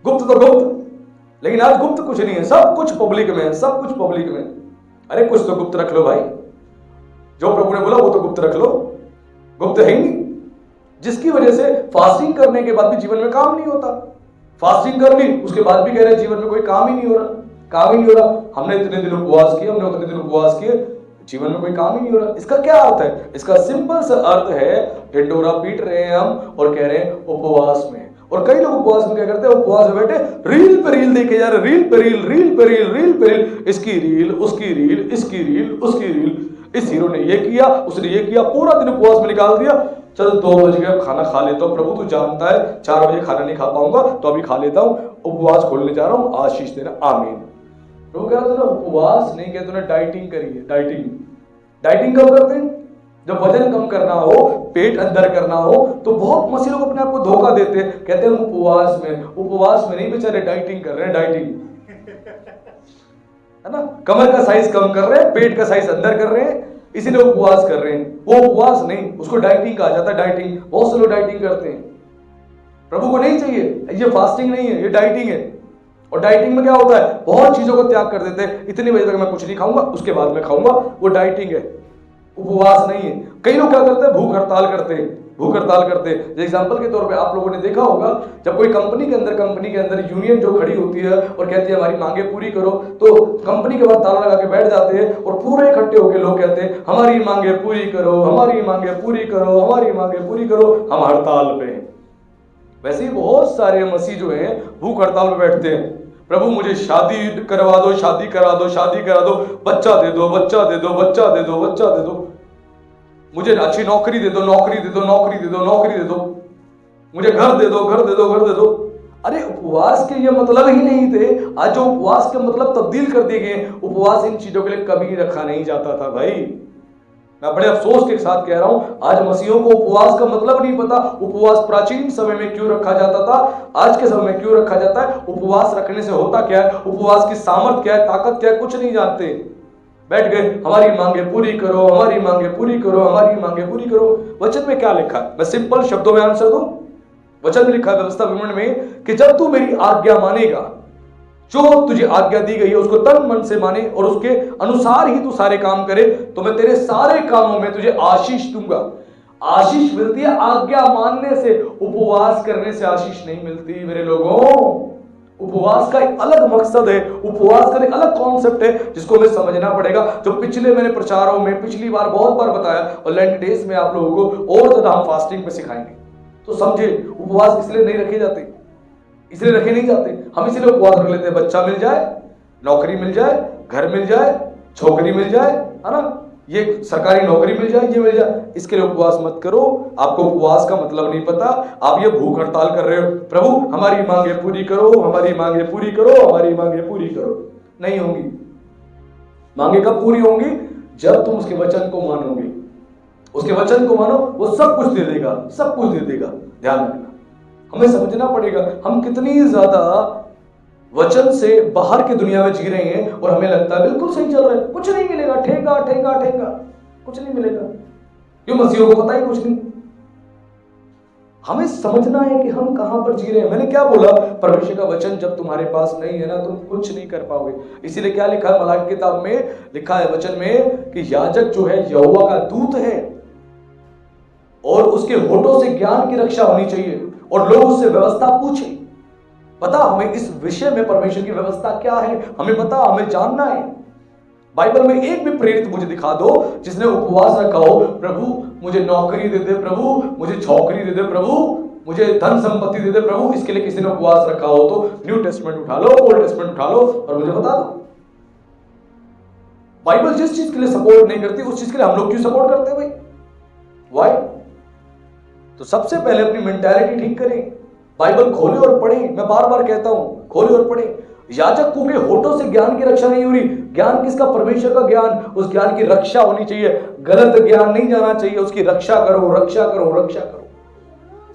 गुप्त तो गुप्त, लेकिन आज गुप्त कुछ नहीं है, सब कुछ पब्लिक में है, सब कुछ पब्लिक में। अरे कुछ तो गुप्त रख लो भाई, जो प्रभु ने बोला वो तो गुप्त रख लो। गुप्त है ही नहीं, जिसकी वजह से फास्टिंग करने के बाद भी जीवन में काम नहीं होता। फास्टिंग कर ली, उसके बाद भी कह रहे जीवन में कोई काम ही नहीं हो रहा, काम ही नहीं हो रहा। हमने इतने दिन उपवास किए, हमने उतने दिन उपवास किए, जीवन में कोई काम ही नहीं हो रहा। इसका क्या अर्थ है? इसका सिंपल सा अर्थ है, ढिंडोरा पीट रहे हैं हम और कह रहे हैं उपवास में। और कई लोग उपवास में क्या करते हैं, उपवास में बैठे रील पे रील देखे जा रहे, रील पे रील, रील पे रील, रील पे रील, इसकी रील, उसकी रील, इसकी रील, उसकी रील, इस हीरो ने ये किया, उसने ये किया, पूरा दिन उपवास में निकाल दिया। चल 2 बज गए, खाना खा लेता हूँ, प्रभु तू जानता है 4 बजे खाना नहीं खा पाऊंगा तो अभी खा लेता हूँ, उपवास खोलने जा रहा हूँ, आशीष देना, आमीन। प्रभु कह रहा तूने उपवास नहीं किया, तूने डाइटिंग करी है। डाइटिंग, डाइटिंग कब करते हैं? जब वजन कम करना हो, पेट अंदर करना हो, तो बहुत मसीह लोग अपने आप को धोखा देते हैं, कहते हैं उपवास में। उपवास में नहीं बेचारे, डाइटिंग कर रहे हैं, डाइटिंग है ना। कमर का साइज कम कर रहे हैं, पेट का साइज अंदर कर रहे हैं, इसीलिए उपवास कर रहे हैं। वो उपवास नहीं, उसको डाइटिंग कहा जाता है, डाइटिंग। बहुत से लोग डाइटिंग करते हैं, प्रभु को नहीं चाहिए, ये फास्टिंग नहीं है, ये डाइटिंग है। और डाइटिंग में क्या होता है, बहुत चीजों को त्याग कर देते हैं, इतनी बजे तक मैं कुछ नहीं खाऊंगा, उसके बाद मैं खाऊंगा, वो डाइटिंग है, उपवास नहीं है। कई लोग क्या करते हैं, भूख हड़ताल करते हैं, भूख हड़ताल करते हैं। एग्जांपल के तौर पे आप लोगों ने देखा होगा, जब कोई कंपनी के अंदर यूनियन जो खड़ी होती है और कहती है हमारी मांगे पूरी करो, तो कंपनी के बाद ताला लगा के बैठ जाते हैं और पूरे इकट्ठे होकर लोग कहते हैं हमारी मांगे पूरी करो, हमारी मांगे पूरी करो, हमारी मांगे पूरी करो, हम हड़ताल पे हैं। वैसे ही बहुत सारे मसीह जो हैं भूख हड़ताल पे बैठते हैं, प्रभु मुझे शादी करवा दो, शादी करा दो, शादी करा दो, बच्चा दे दो, बच्चा दे दो, बच्चा दे दो, बच्चा दे दो, मुझे अच्छी नौकरी दे दो, नौकरी दे दो, नौकरी दे दो, नौकरी दे दो, मुझे घर दे दो, घर दे दो, घर दे दो। अरे उपवास के ये मतलब ही नहीं थे, आज जो उपवास के मतलब तब्दील कर दिए गए। उपवास इन चीजों के लिए कभी रखा नहीं जाता था भाई। मैं बड़े अफसोस के साथ कह रहा हूं, आज मसीहों को उपवास का मतलब नहीं पता। उपवास प्राचीन समय में क्यों रखा जाता था, आज के समय में क्यों रखा जाता है, उपवास रखने से होता क्या है, उपवास की सामर्थ क्या है, ताकत क्या है, कुछ नहीं जानते। बैठ गए हमारी मांगे पूरी करो, हमारी मांगे पूरी करो, हमारी मांगे पूरी करो। वचन में क्या लिखा है, मैं सिंपल शब्दों में आंसर दूं। वचन में लिखा है व्यवस्था विवरण में कि जब तू मेरी आज्ञा मानेगा, जो तुझे आज्ञा दी गई है उसको तन मन से माने और उसके अनुसार ही तू सारे काम करे, तो मैं तेरे सारे कामों में तुझे आशीष दूंगा। आशीष मिलती है आज्ञा मानने से, उपवास करने से आशीष नहीं मिलती मेरे लोगों। उपवास का एक अलग मकसद है, उपवास का एक अलग कॉन्सेप्ट है जिसको हमें समझना पड़ेगा, जो पिछले मैंने प्रचारों में पिछली बार बहुत बार बताया, और लेंट डेज में आप लोगों को और ज्यादा हम फास्टिंग पे सिखाएंगे। तो समझे, उपवास इसलिए नहीं रखे जाते, इसलिए रखे नहीं जाते। हम इसीलिए उपवास रख लेते हैं, बच्चा मिल जाए, नौकरी मिल जाए, घर मिल जाए, छोकरी मिल जाए, है ना, ये सरकारी नौकरी मिल जाए, ये मिल जाए, इसके लिए उपवास मत करो। आपको उपवास का मतलब नहीं पता, आप ये भूख हड़ताल कर रहे हो, प्रभु हमारी मांगे पूरी करो, हमारी मांगे पूरी करो, हमारी मांगे पूरी करो। नहीं होंगी। मांगे कब पूरी होंगी? जब तुम उसके वचन को मानोगे। उसके वचन को मानो, वो सब कुछ दे देगा, सब कुछ दे देगा। ध्यान रखना, हमें समझना पड़ेगा हम कितनी ज्यादा वचन से बाहर की दुनिया में जी रहे हैं और हमें लगता है बिल्कुल सही चल रहा है, कुछ नहीं मिलेगा, ठेका ठेका ठेका, कुछ नहीं मिलेगा। क्यों? मसीहों को पता ही कुछ नहीं। हमें समझना है कि हम कहां पर जी रहे हैं। मैंने क्या बोला? परमेश्वर का वचन जब तुम्हारे पास नहीं है ना, तुम कुछ नहीं कर पाओगे। इसीलिए क्या लिखा है मलाकी किताब में? लिखा है वचन में कि याजक जो है यहोवा का दूत है और उसके होठों से ज्ञान की रक्षा होनी चाहिए और लोग उससे व्यवस्था पूछे। पता हमें इस विषय में परमेश्वर की व्यवस्था क्या है, हमें पता, हमें जानना है। बाइबल में एक भी प्रेरित मुझे दिखा दो जिसने उपवास रखा हो, प्रभु मुझे नौकरी दे दे, प्रभु मुझे छौकरी दे दे, प्रभु मुझे धन संपत्ति दे दे प्रभु, इसके लिए किसी ने उपवास रखा हो तो न्यू टेस्टमेंट उठा लो, ओल्ड टेस्टमेंट उठा लो और मुझे बता दो। बाइबल जिस चीज के लिए सपोर्ट नहीं करती उस चीज के लिए हम लोग क्यों सपोर्ट करते हैं भाई? व्हाई? तो सबसे पहले अपनी मेंटालिटी ठीक करें, बाइबल खोले और पढ़ें। मैं बार बार कहता हूं, खोले और पढ़ें। याजक के होठों से ज्ञान की रक्षा नहीं हो रही। ज्ञान किसका? परमेश्वर का ज्ञान। उस ज्ञान की रक्षा होनी चाहिए, गलत ज्ञान नहीं जाना चाहिए। उसकी रक्षा करो, रक्षा करो, रक्षा करो।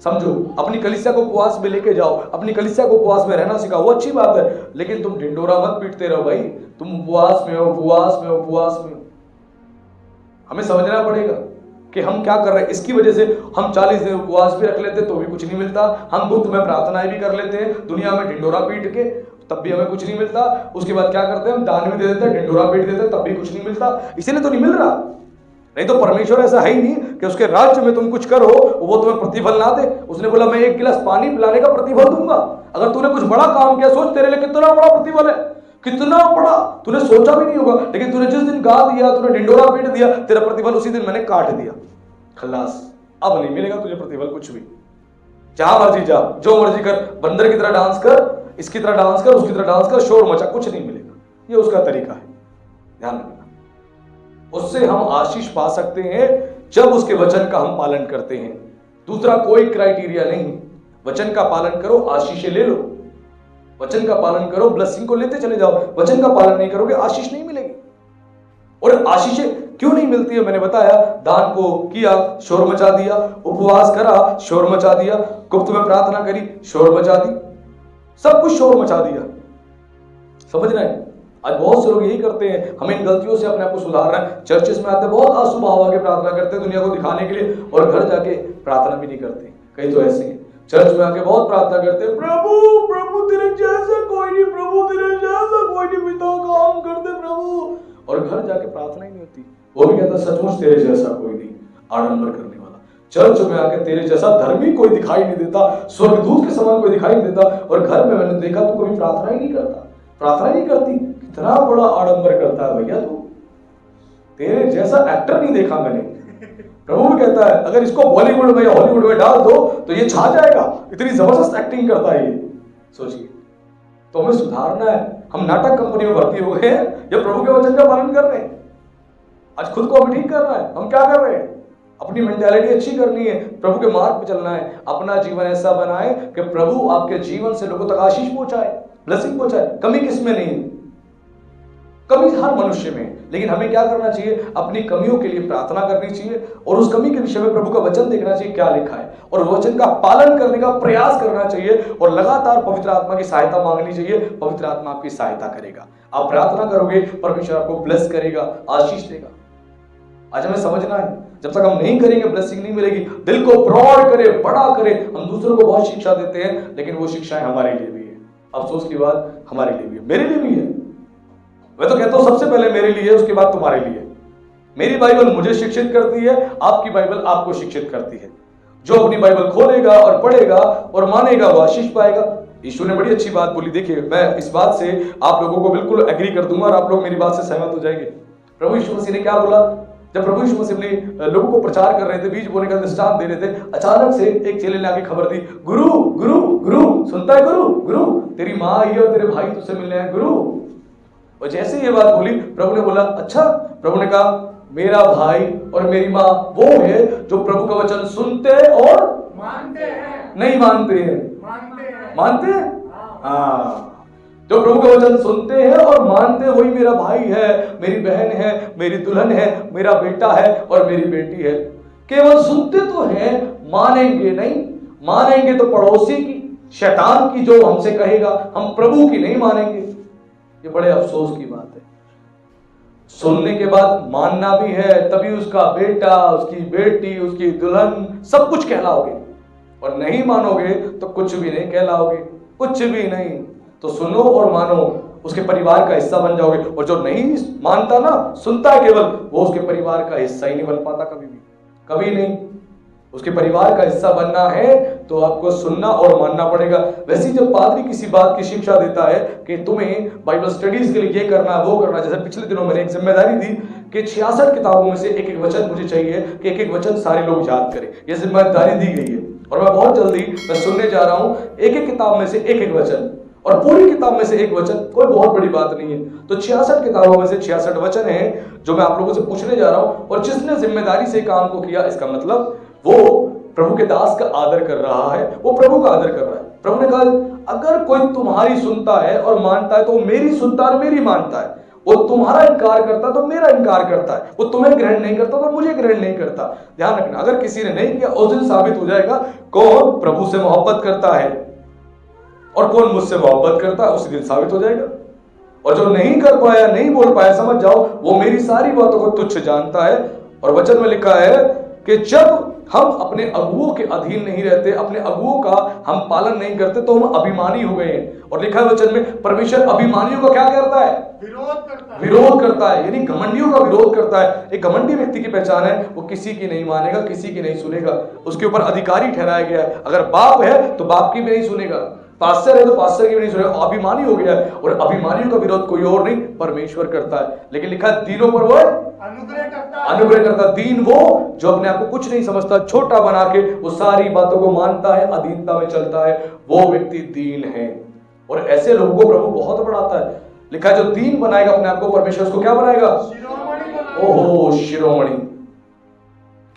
समझो, अपनी कलीसिया को उपवास में लेके जाओ, अपनी कलीसिया को उपवास में रहना सिखाओ, वो अच्छी बात है, लेकिन तुम ढिंडोरा मत पीटते रहो भाई। तुम उपवास में हो, उपवास में हो, उपवास में हो। हमें समझना पड़ेगा कि हम क्या कर रहे हैं। इसकी वजह से हम 40 दिन उपवास भी रख लेते तो भी कुछ नहीं मिलता, हम गुप्त में प्रार्थनाएं भी कर लेते हैं दुनिया में ढिंडोरा पीट के, तब भी हमें कुछ नहीं मिलता। उसके बाद क्या करते हैं? हम दान भी दे देते हैं, ढिंडोरा पीट देते हैं, तब भी कुछ नहीं मिलता। इसीलिए तो नहीं मिल रहा। नहीं तो परमेश्वर ऐसा है ही नहीं कि उसके राज्य में तुम कुछ करो वो तुम्हें प्रतिफल ना दे। उसने बोला मैं 1 गिलास पानी पिलाने का प्रतिफल दूंगा। अगर तूने कुछ बड़ा काम किया, सोच तेरे लिए कितना बड़ा प्रतिफल है, कितना बड़ा, तूने सोचा भी नहीं होगा। लेकिन तूने जिस दिन गा दिया, तूने ढिंडोरा पीट दिया, तेरा प्रतिफल उसी दिन मैंने काट दिया, खलास। अब नहीं मिलेगा तुझे प्रतिफल कुछ भी। जहां मर्जी जा, जो मर्जी कर, बंदर की तरह डांस कर, इसकी तरह डांस कर, उसकी तरह डांस कर, शोर मचा, कुछ नहीं मिलेगा। ये उसका तरीका है, ध्यान रखना। उससे हम आशीष पा सकते हैं जब उसके वचन का हम पालन करते हैं। दूसरा कोई क्राइटेरिया नहीं। वचन का पालन करो, आशीषें ले लो। वचन का पालन करो, ब्लेसिंग को लेते चले जाओ। वचन का पालन नहीं करोगे, आशीष नहीं मिलेगी। और आशीषें क्यों नहीं मिलती है? मैंने बताया, दान को किया, शोर मचा दिया, उपवास करा, शोर मचा दिया, गुप्त में प्रार्थना करी, शोर मचा दी, सब कुछ शोर मचा दिया। समझ रहे हैं? आज बहुत से लोग यही करते हैं। हमें इन गलतियों से अपने आप को सुधारना है। चर्चेस में आते बहुत आंसू बहा के प्रार्थना करते हैं दुनिया को दिखाने के लिए, और घर जाके प्रार्थना भी नहीं करते। कई तो ऐसे हैं, चर्च में आके बहुत प्रार्थना करते हैं, प्रभु प्रभु तेरे जैसा कोई नहीं, प्रभु तेरे जैसा कोई नहीं, पिता काम कर दे प्रभु, और घर जाके प्रार्थना ही नहीं होती। वो भी कहता सचमुच तेरे जैसा कोई नहीं, आडंबर करने वाला। चर्च में आके तेरे जैसा धर्मी कोई दिखाई नहीं देता, स्वर्गदूत के समान कोई दिखाई नहीं देता, और घर में मैंने देखा तू कभी प्रार्थना ही नहीं करता, प्रार्थना ही नहीं करती। कितना बड़ा आडंबर करता है भैया तू, तेरे जैसा एक्टर नहीं देखा मैंने। प्रभु भी कहता है अगर इसको बॉलीवुड में या हॉलीवुड में डाल दो तो ये छा जाएगा, इतनी जबरदस्त एक्टिंग करता है ये। सोचिए, तो हमें सुधारना है। हम नाटक कंपनी में भर्ती हो गए हैं या प्रभु के वचन का पालन कर रहे हैं? आज खुद को हमें ठीक करना है। हम क्या कर रहे हैं? अपनी मेंटालिटी अच्छी करनी है, प्रभु के मार्ग पे चलना है। अपना जीवन ऐसा बनाए कि प्रभु आपके जीवन से लोगों तक आशीष पहुंचाए, ब्लेसिंग पहुंचाए। कमी किसमें नहीं है? कमी हर मनुष्य में। लेकिन हमें क्या करना चाहिए? अपनी कमियों के लिए प्रार्थना करनी चाहिए और उस कमी के विषय में प्रभु का वचन देखना चाहिए क्या लिखा है, और वचन का पालन करने का प्रयास करना चाहिए, और लगातार पवित्र आत्मा की सहायता मांगनी चाहिए। पवित्र आत्मा आपकी सहायता करेगा। आप प्रार्थना करोगे, परमेश्वर आपको ब्लेस करेगा, आशीष देगा। आज हमें समझना है, जब तक हम नहीं करेंगे ब्लेसिंग नहीं मिलेगी। दिल को ब्रॉड करे, बड़ा करे। हम दूसरों को बहुत शिक्षा देते हैं, लेकिन वो शिक्षाएं हमारे लिए भी है। अफसोस की बात, हमारे लिए भी है, मेरे लिए भी है। मैं तो कहता हूं सबसे पहले मेरे लिए, उसके बाद तुम्हारे लिए। मेरी बाइबल मुझे शिक्षित करती है, आपकी बाइबल आपको शिक्षित करती है। जो अपनी बाइबल खोलेगा और पढ़ेगा और मानेगा वो आशीष पाएगा। यीशु ने बड़ी अच्छी बात बोली। देखिए, मैं इस बात से आप लोगों को बिल्कुल एग्री कर दूंगा और आप लोग मेरी बात से सहमत हो जाएंगे। प्रभु यीशु मसीह ने क्या बोला? जब प्रभु यीशु मसीह अपने लोगों को प्रचार कर रहे थे, बीज बोने का दृष्टांत दे रहे थे, अचानक से एक चेले ने आके खबर दी, गुरु गुरु गुरु, सुनता है गुरु गुरु, तेरी माँ आई और तेरे भाई तुझसे मिलने आए गुरु। और जैसे ये बात बोली, प्रभु ने बोला अच्छा। प्रभु ने कहा मेरा भाई और मेरी माँ वो है जो प्रभु का वचन सुनते और मानते हैं। नहीं मानते हैं। मानते हैं। मानते हैं? हाँ, जो प्रभु का वचन सुनते हैं और मानते हैं वही मेरा भाई है, मेरी बहन है, मेरी दुल्हन है, मेरा बेटा है और मेरी बेटी है। केवल सुनते तो हैं, मानेंगे नहीं। मानेंगे तो पड़ोसी की, शैतान की जो हमसे कहेगा, हम प्रभु की नहीं मानेंगे। ये बड़े अफसोस की बात है। सुनने के बाद मानना भी है, तभी उसका बेटा, उसकी बेटी, उसकी दुल्हन सब कुछ कहलाओगे, और नहीं मानोगे तो कुछ भी नहीं कहलाओगे, कुछ भी नहीं। तो सुनो और मानो, उसके परिवार का हिस्सा बन जाओगे। और जो नहीं मानता ना, सुनता है केवल, वो उसके परिवार का हिस्सा ही नहीं बन पाता कभी भी, कभी नहीं। उसके परिवार का हिस्सा बनना है तो आपको सुनना और मानना पड़ेगा। वैसे जब पादरी किसी बात की शिक्षा देता है कि तुम्हें बाइबल स्टडीज के लिए ये करना वो करना, जैसे पिछले दिनों मैंने एक जिम्मेदारी दी कि 66 किताबों में से एक एक वचन मुझे चाहिए कि एक एक वचन सारे लोग याद करें। ये जिम्मेदारी दी गई है और मैं बहुत जल्दी मैं सुनने जा रहा हूँ एक एक किताब में से एक एक वचन, और पूरी किताब में से एक वचन, कोई बहुत बड़ी बात नहीं है। तो 66 किताबों में से 66 वचन हैं जो मैं आप लोगों से पूछने जा रहा हूं। और जिसने जिम्मेदारी से काम को किया, इसका मतलब वो प्रभु के दास का आदर कर रहा है, वो प्रभु का आदर कर रहा है। प्रभु ने कहा अगर कोई तुम्हारी सुनता है और मानता है तो वो मेरी सुनता है, मेरी मानता है। वो तुम्हारा इनकार करता तो मेरा इनकार करता है। वो तुम्हें ग्रहण नहीं करता तो मुझे ग्रहण नहीं करता। ध्यान रखना, अगर किसी ने नहीं किया उस दिन साबित हो जाएगा कौन प्रभु से मोहब्बत करता है और कौन मुझसे मोहब्बत करता है, उसी दिन साबित हो जाएगा। और जो नहीं कर पाया, नहीं बोल पाया, समझ जाओ वो मेरी सारी बातों को तुच्छ जानता है। और वचन में लिखा है कि जब हम अपने अगुओं के अधीन नहीं रहते, अपने अगुओं का हम पालन नहीं करते, तो हम अभिमानी हो गए हैं। और लिखा है वचन में, परमेश्वर अभिमानियों का क्या करता है? विरोध करता है। विरोध करता है, यानी घमंडियों का विरोध करता है। एक घमंडी व्यक्ति की पहचान है, वो किसी की नहीं मानेगा, किसी की नहीं सुनेगा। उसके ऊपर अधिकारी ठहराया गया है। अगर बाप है तो बाप की भी नहीं सुनेगा, पास्टर है तो पास्टर की भी नहीं सुनेगा। अभिमानी हो गया है, और अभिमानियों का विरोध कोई और नहीं, परमेश्वर करता है। लेकिन लिखा है दीनों पर वो अनुग्रह करता है। अनुग्रह करता। दीन वो जो अपने आप को कुछ नहीं समझता, छोटा बना के वो सारी बातों को मानता है, अधीनता में चलता है, वो व्यक्ति दीन है। और ऐसे लोगों को प्रभु बहुत बढ़ाता है। लिखा है जो दीन बनाएगा अपने आप को, परमेश्वर उसको क्या बनाएगा? शिरोमणि बनाएगा। ओहो, शिरोमणि,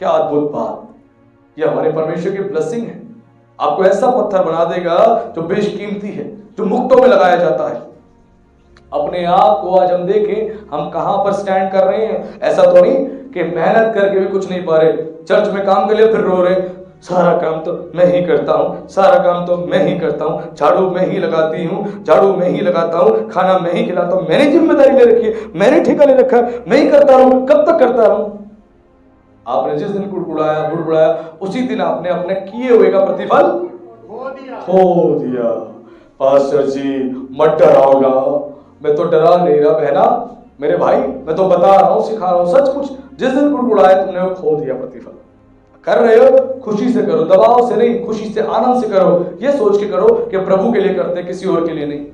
क्या अद्भुत बात। ये हमारे परमेश्वर की ब्लेसिंग है। आपको ऐसा पत्थर बना देगा जो बेशकीमती है, जो मुक्तों में लगाया जाता है। अपने आप को आज हम देखें, हम कहां पर स्टैंड कर रहे हैं। ऐसा तो नहीं कि मेहनत करके भी कुछ नहीं पा रहे, चर्च में काम कर लिया फिर रो रहे, सारा काम तो मैं ही करता हूँ, सारा काम तो मैं ही करता हूँ, झाड़ू मैं ही लगाती हूँ, झाड़ू मैं ही लगाता हूँ, खाना मैं ही खिलाता हूँ, मैंने जिम्मेदारी ले रखी है, मैंने ठेका ले रखा है, मैं ही करता रहूँ, कब तक करता रहूँ? आपने जिस दिन कुड़कुड़ाया बुड़बुड़ाया, उसी दिन आपने अपने किए हुए का प्रतिफल खो दिया। पास्टर जी मत डराओगा, मैं तो डरा नहीं रहा बहना, मेरे भाई मैं तो बता रहा हूँ, सिखा रहा हूँ सचमुच। जिस दिन कुड़कुड़ाया तुमने वो खो दिया प्रतिफल। कर रहे हो खुशी से करो, दबाव से नहीं, खुशी से आनंद से करो। ये सोच के करो कि प्रभु के लिए करते, किसी और के लिए नहीं।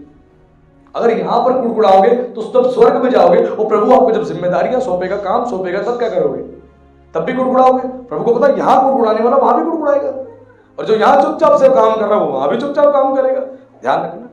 अगर यहां पर कुड़कुड़ाओगे तो तब स्वर्ग में जाओगे, और प्रभु आपको जब जिम्मेदारियां सौंपेगा, काम सौंपेगा, तब क्या करोगे? तब भी कुड़कुड़ाओगे। प्रभु को पता है यहां कुड़कुड़ाने वाला वहां भी कुड़कुड़ाएगा, और जो यहां चुपचाप से काम कर रहा है वो वहां भी चुपचाप काम करेगा। ध्यान रखना,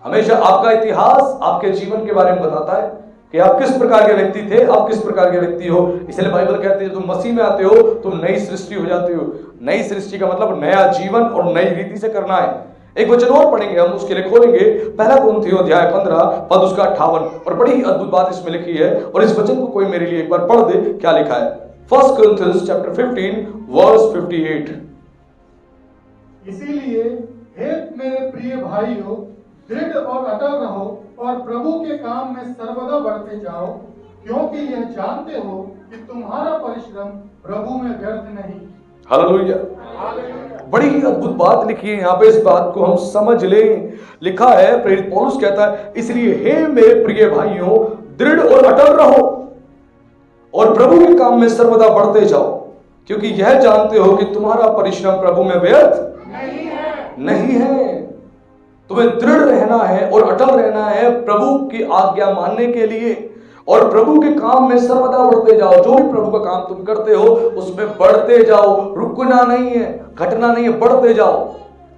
हमेशा आपका इतिहास आपके जीवन के बारे में बताता है कि आप किस प्रकार के व्यक्ति थे, आप किस प्रकार के व्यक्ति हो। इसलिए बाइबल कहती है तुम मसीह में आते हो तुम नई सृष्टि हो जाते हो। नई सृष्टि का मतलब नया जीवन और नई रीति से करना है। एक वचन और पढ़ेंगे हम, उसके लिए खोलेंगे 1 कुरिन्थियों अध्याय 15 पद उसका 58, और बड़ी ही अद्भुत बात इसमें लिखी है। और इस वचन को कोई मेरे लिए एक बार पढ़ दे, क्या लिखा है? 1 Corinthians chapter 15 verse 58। इसीलिए हे मेरे प्रिय भाइयों, दृढ़ और अटल रहो और प्रभु के काम में सर्वदा बढ़ते जाओ, क्योंकि यह जानते हो कि तुम्हारा परिश्रम प्रभु में व्यर्थ नहीं। हालेलुया। बड़ी ही अद्भुत बात लिखी है यहाँ पे, इस बात को हम समझ लें। लिखा है, प्रेरित पौलुस कहता है, इसलिए हे मेरे प्रिय भाइयों, दृढ़ और अटल रहो और प्रभु के काम में सर्वदा बढ़ते जाओ, क्योंकि यह जानते हो कि तुम्हारा परिश्रम प्रभु में व्यर्थ नहीं है। तुम्हें दृढ़ रहना है और अटल रहना है प्रभु की आज्ञा मानने के लिए, और प्रभु के काम में सर्वदा बढ़ते जाओ। जो भी प्रभु का काम तुम करते हो उसमें बढ़ते जाओ, रुकना नहीं है, घटना नहीं है, बढ़ते जाओ।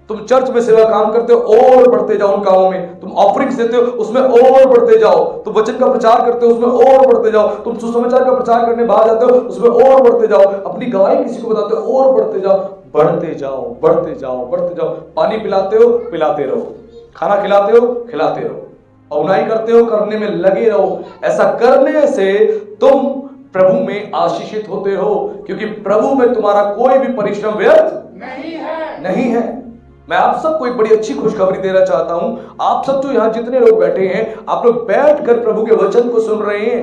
तुम चर्च में सेवा काम करते हो और बढ़ते जाओ उन कामों में, तुम ऑफरिंग्स देते हो उसमें और बढ़ते जाओ, तुम वचन का प्रचार करते हो उसमें और बढ़ते जाओ, तुम सुसमाचार का प्रचार करने बाहर जाते हो उसमें और बढ़ते जाओ, अपनी गवाही किसी को बताते हो और बढ़ते जाओ, बढ़ते जाओ बढ़ते जाओ बढ़ते जाओ। पानी पिलाते हो पिलाते रहो, खाना खिलाते हो खिलाते रहो, अगुवाई करते हो करने में लगे रहो। ऐसा करने से तुम प्रभु में आशीषित होते हो, क्योंकि प्रभु में तुम्हारा कोई भी परिश्रम व्यर्थ नहीं है। मैं आप सबको एक बड़ी अच्छी खुशखबरी देना चाहता हूं। आप सब जो यहां जितने लोग बैठे हैं, आप लोग बैठकर प्रभु के वचन को सुन रहे हैं।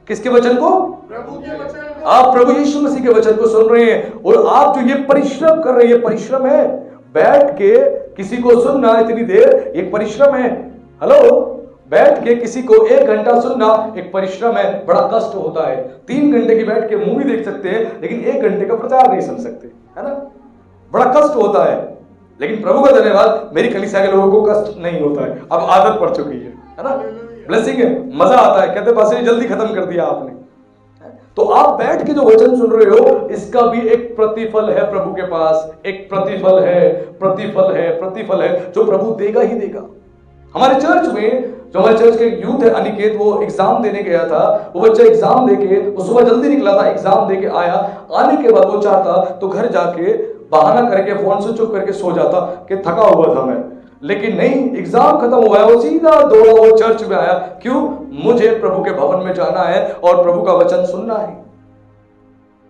किसके वचन को? प्रभु के वचन को। आप प्रभु यीशु मसीह के वचन को सुन रहे हैं, और आप जो ये परिश्रम कर रहे हैं, ये परिश्रम है। बैठ के किसी को सुनना इतनी देर एक परिश्रम है। हेलो, बैठ के किसी को 1 घंटा सुनना एक परिश्रम है, बड़ा कष्ट होता है। 3 घंटे की बैठ के मूवी देख सकते हैं, लेकिन 1 घंटे का प्रचार नहीं सुन सकते, है ना? बड़ा कष्ट होता है। लेकिन प्रभु का धन्यवाद, मेरी कलीसिया के लोगों को कष्ट नहीं होता है, अब आदत पड़ चुकी है ना? ब्लेसिंग है, मजा आता है, कहते पास जल्दी खत्म कर दिया आपने। तो आप बैठ के जो वचन सुन रहे हो, इसका भी एक प्रतिफल है प्रभु के पास, एक प्रतिफल है, प्रतिफल है, प्रतिफल है, जो प्रभु देगा ही देगा। हमारे चर्च में, जो हमारे चर्च के यूथ है अनिकेत, वो एग्जाम देने गया था। वो बच्चा एग्जाम देके, वो सुबह जल्दी निकला था, एग्जाम देके आया। आने के बाद वो चाहता तो घर जाके बहाना करके फोन स्विच ऑफ करके सो जाता कि थका हुआ था मैं, लेकिन नहीं, एग्जाम खत्म हुआ है, वो सीधा दौड़ा, वो चर्च में आया। क्यों? मुझे प्रभु के भवन में जाना है और प्रभु का वचन सुनना है।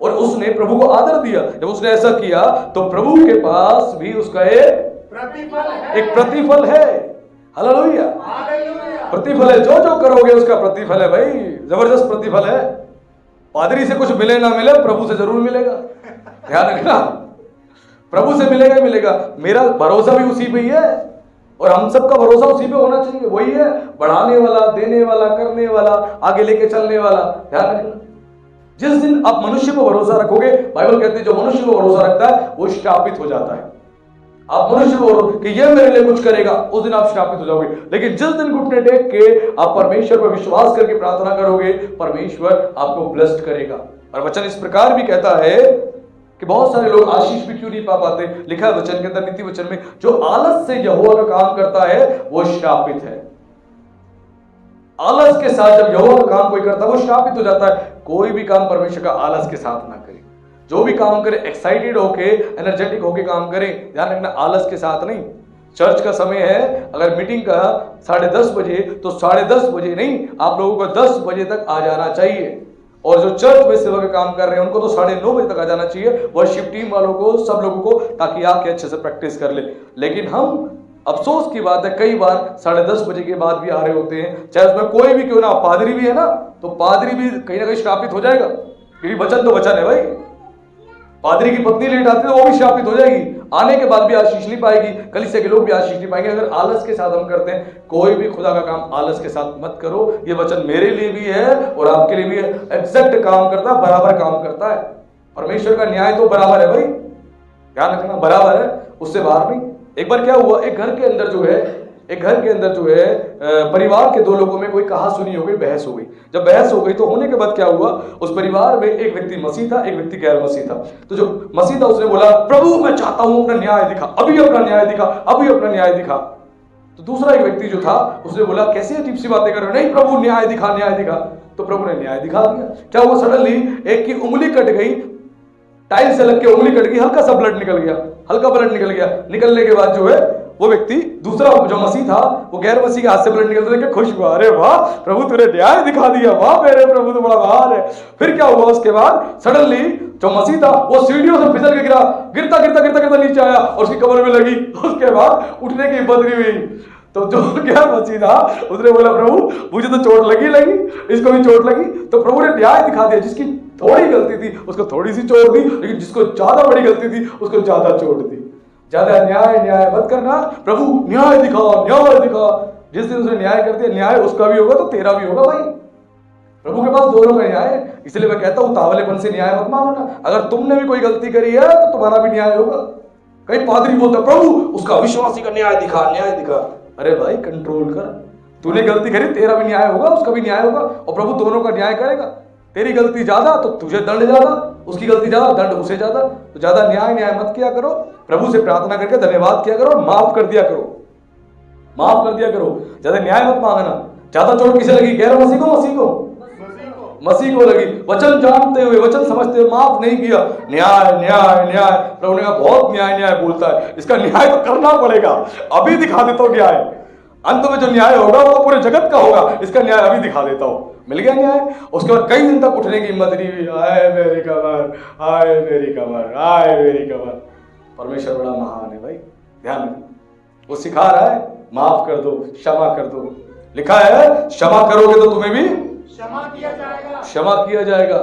और उसने प्रभु को आदर दिया। जब उसने ऐसा किया तो प्रभु के पास भी उसका एक प्रतिफल है। हालेलुया, प्रतिफल है। जो जो करोगे उसका प्रतिफल है भाई, जबरदस्त प्रतिफल है। पादरी से कुछ मिले ना मिले, प्रभु से जरूर मिलेगा, ध्यान रखना। प्रभु से मिलेगा ही मिलेगा। मेरा भरोसा भी उसी पे ही है, और हम सबका भरोसा उसी पे होना चाहिए। वही है बढ़ाने वाला, देने वाला, करने वाला, आगे लेके चलने वाला। ध्यान रखना, जिस दिन आप मनुष्य पर भरोसा रखोगे, बाइबल कहती है जो मनुष्य पर भरोसा रखता है वो श्रापित हो जाता है। आप मनुष्य को कि ये मेरे लिए कुछ करेगा, उस दिन आप श्रापित हो जाओगे। लेकिन जिस दिन घुटने टेक के आप परमेश्वर पर विश्वास करके प्रार्थना करोगे, परमेश्वर आपको ब्लेस्ड करेगा। और वचन इस प्रकार भी कहता है कि बहुत सारे लोग आशीष भी क्यों नहीं पा पाते। लिखा है वचन के अंदर, नीति वचन में, जो आलस से यहोवा का काम करता है वो श्रापित है। आलस के साथ जब यहोवा का काम कोई करता है वो श्रापित हो जाता है। कोई भी काम परमेश्वर का आलस के साथ ना करे। जो भी काम करे एक्साइटेड होके, एनर्जेटिक होके काम करें। ध्यान रखना, आलस के साथ नहीं। चर्च का समय है, अगर मीटिंग का 10:30 बजे, तो 10:30 बजे नहीं, आप लोगों को 10 बजे तक आ जाना चाहिए। और जो चर्च में सेवा का काम कर रहे हैं उनको तो 9:30 बजे तक आ जाना चाहिए, वर्शिप टीम वालों को, सब लोगों को, ताकि आके अच्छे से प्रैक्टिस कर ले। लेकिन हम, अफसोस की बात है, कई बार 10:30 बजे के बाद भी आ रहे होते हैं, चाहे उसमें कोई भी क्यों ना, पादरी भी है ना, तो पादरी भी कहीं ना कहीं श्रापित हो जाएगा, क्योंकि वचन तो वचन है भाई। पादरी की पत्नी लेट आती है तो वो भी श्रापित हो जाएगी, आने के बाद भी आशीष नहीं पाएगी, कलीसिया के लोग भी आशीष नहीं पाएंगे। अगर आलस के साथ हम करते हैं, कोई भी खुदा का काम आलस के साथ मत करो। ये वचन मेरे लिए भी है और आपके लिए भी है, एग्जैक्ट काम करता है, बराबर काम करता है। परमेश्वर का न्याय तो बराबर है भाई, ध्यान रखना, बराबर है, उससे बाहर नहीं। एक बार क्या हुआ, एक घर के अंदर जो है परिवार के 2 लोगों में कोई कहा सुनी हो गई, बहस हो गई। जब बहस हो गई तो होने के बाद क्या हुआ, उस परिवार में एक व्यक्ति मसीह था, एक व्यक्ति गैर मसीह था। तो जो मसीह था उसने बोला, प्रभु मैं चाहता हूं अपना न्याय दिखा, अभी अपना न्याय दिखा, अभी अपना न्याय दिखा। तो दूसरा एक व्यक्ति जो था उसने बोला, कैसी अजीब सी बातें कर रहे हो, नहीं प्रभु न्याय दिखा, न्याय दिखा। तो प्रभु ने न्याय दिखा दिया। क्या हुआ, सडनली एक की उंगली कट गई, टाइल से लग के उंगली कट गई, हल्का सा ब्लड निकल गया, हल्का ब्लड निकल गया। निकलने के बाद जो है वो व्यक्ति, दूसरा जो मसीह था, वो गैर मसीह के हाथ से ब्लड निकलते देख खुश हुआ, अरे वाह प्रभु तूने न्याय दिखा दिया, वाह मेरे प्रभु तो बड़ा महान है। फिर क्या हुआ, उसके बाद सडनली जो मसीह था वो सीढ़ियों से फिसल के गिरा, गिरता गिरता गिरता गिरता नीचे आया और उसकी कमर में लगी। उसके बाद उठने की हिम्मत नहीं हुई। तो जो गैर मसीह था उसने बोला, प्रभु मुझे तो चोट लगी, इसको भी चोट लगी। तो प्रभु ने न्याय दिखा दिया, जिसकी थोड़ी गलती थी उसको थोड़ी सी चोट दी, लेकिन जिसको ज्यादा बड़ी गलती थी उसको ज्यादा चोट दी। ज्यादा न्याय मत करना, प्रभु न्याय दिखा। जिस दिन उसने न्याय कर दिया, न्याय उसका भी होगा तो तेरा भी होगा भाई। प्रभु के पास दोनों का न्याय है। इसलिए मैं कहता हूं, तावलेपन से न्याय मत मांगना। अगर तुमने भी कोई गलती करी है तो तुम्हारा भी न्याय होगा। कई पादरी बोलता, प्रभु उसका विश्वासी का न्याय दिखा। अरे भाई कंट्रोल कर, तूने गलती करी, तेरा भी न्याय होगा, उसका भी न्याय होगा, और प्रभु दोनों का न्याय करेगा। तेरी गलती ज्यादा तो तुझे दंड ज्यादा, उसकी गलती ज्यादा दंड उसे ज्यादा। तो ज्यादा न्याय मत किया करो, प्रभु से प्रार्थना करके धन्यवाद किया करो, माफ कर दिया करो, माफ कर दिया करो। ज्यादा न्याय मत मांगना। ज्यादा चोट किसे लगी? गैर मसीह को, मसीह को लगी। वचन जानते हुए, वचन समझते हुए माफ नहीं किया। न्याय न्याय न्याय, प्रभु ने कहा बहुत न्याय न्याय बोलता है, इसका न्याय तो करना पड़ेगा। अभी दिखा देता हूं न्याय, अंत में जो न्याय होगा वो पूरे जगत का होगा, इसका न्याय अभी दिखा देता हूं। मिल गया न्याय। उसके बाद कई दिन तक उठने की हिम्मत नहीं हुई। आए मेरी कमर, आए मेरी कमर, आए मेरी कमर। परमेश्वर बड़ा महान है भाई, ध्यान में। वो सिखा रहा है माफ कर दो, क्षमा कर दो। लिखा है क्षमा करोगे तो तुम्हें भी क्षमा किया जाएगा, क्षमा किया जाएगा।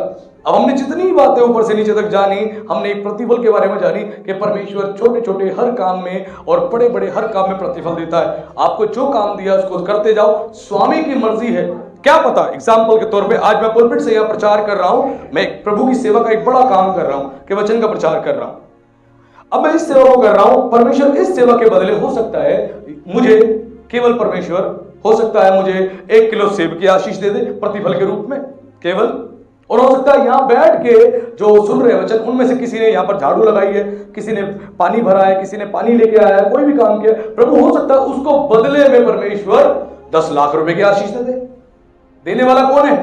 अब हमने जितनी बातें ऊपर से नीचे तक जानी, हमने एक प्रतिफल के बारे में जानी कि परमेश्वर छोटे छोटे हर काम में और बड़े बड़े हर काम में प्रतिफल देता है। आपको जो काम दिया उसको करते जाओ, स्वामी की मर्जी है। क्या पता, एग्जाम्पल के तौर पे आज मैं पुलपिट से यहां प्रचार कर रहा हूं, मैं प्रभु की सेवा का एक बड़ा काम कर रहा हूं कि वचन का प्रचार कर रहा हूं। अब मैं इस सेवा को कर रहा हूं, परमेश्वर इस सेवा के बदले हो सकता है मुझे, केवल परमेश्वर हो सकता है मुझे 1 किलो सेब की आशीष दे दे प्रतिफल के रूप में केवल। और हो सकता है यहां बैठ के जो सुन रहे वचन, उनमें से किसी ने यहां पर झाड़ू लगाई है, किसी ने पानी भरा है, किसी ने पानी लेके आया है, कोई भी काम किया, प्रभु हो सकता है उसको बदले में परमेश्वर 10 लाख रुपए की आशीष दे दे। देने वाला कौन है?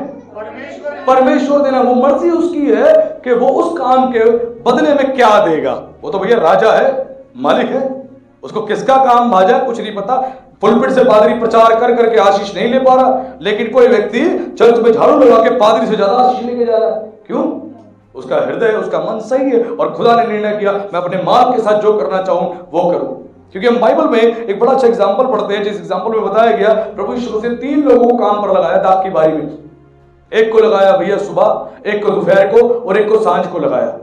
परमेश्वर देना, वो मर्जी उसकी है कि वो उस काम के बदले में क्या देगा। वो तो भैया राजा है, मालिक है, उसको किसका काम भाजा कुछ नहीं पता। पुलपिट से पादरी प्रचार कर करके आशीष नहीं ले पा रहा, लेकिन कोई व्यक्ति चर्च में झाड़ू लगा के पादरी से ज्यादा आशीष लेके जा रहा है। क्यों? उसका हृदय, उसका मन सही है और खुदा ने निर्णय किया मैं अपने माल के साथ जो करना चाहूं वो करूं। क्योंकि हम बाइबल में एक बड़ा अच्छा एग्जाम्पल पढ़ते हैं, जिस एग्जाम्पल में बताया गया प्रभु यीशु मसीह ने 3 लोगों को काम पर लगाया दाख की बारी में। एक को लगाया भैया सुबह, एक को दोपहर को और एक को सांझ को लगाया,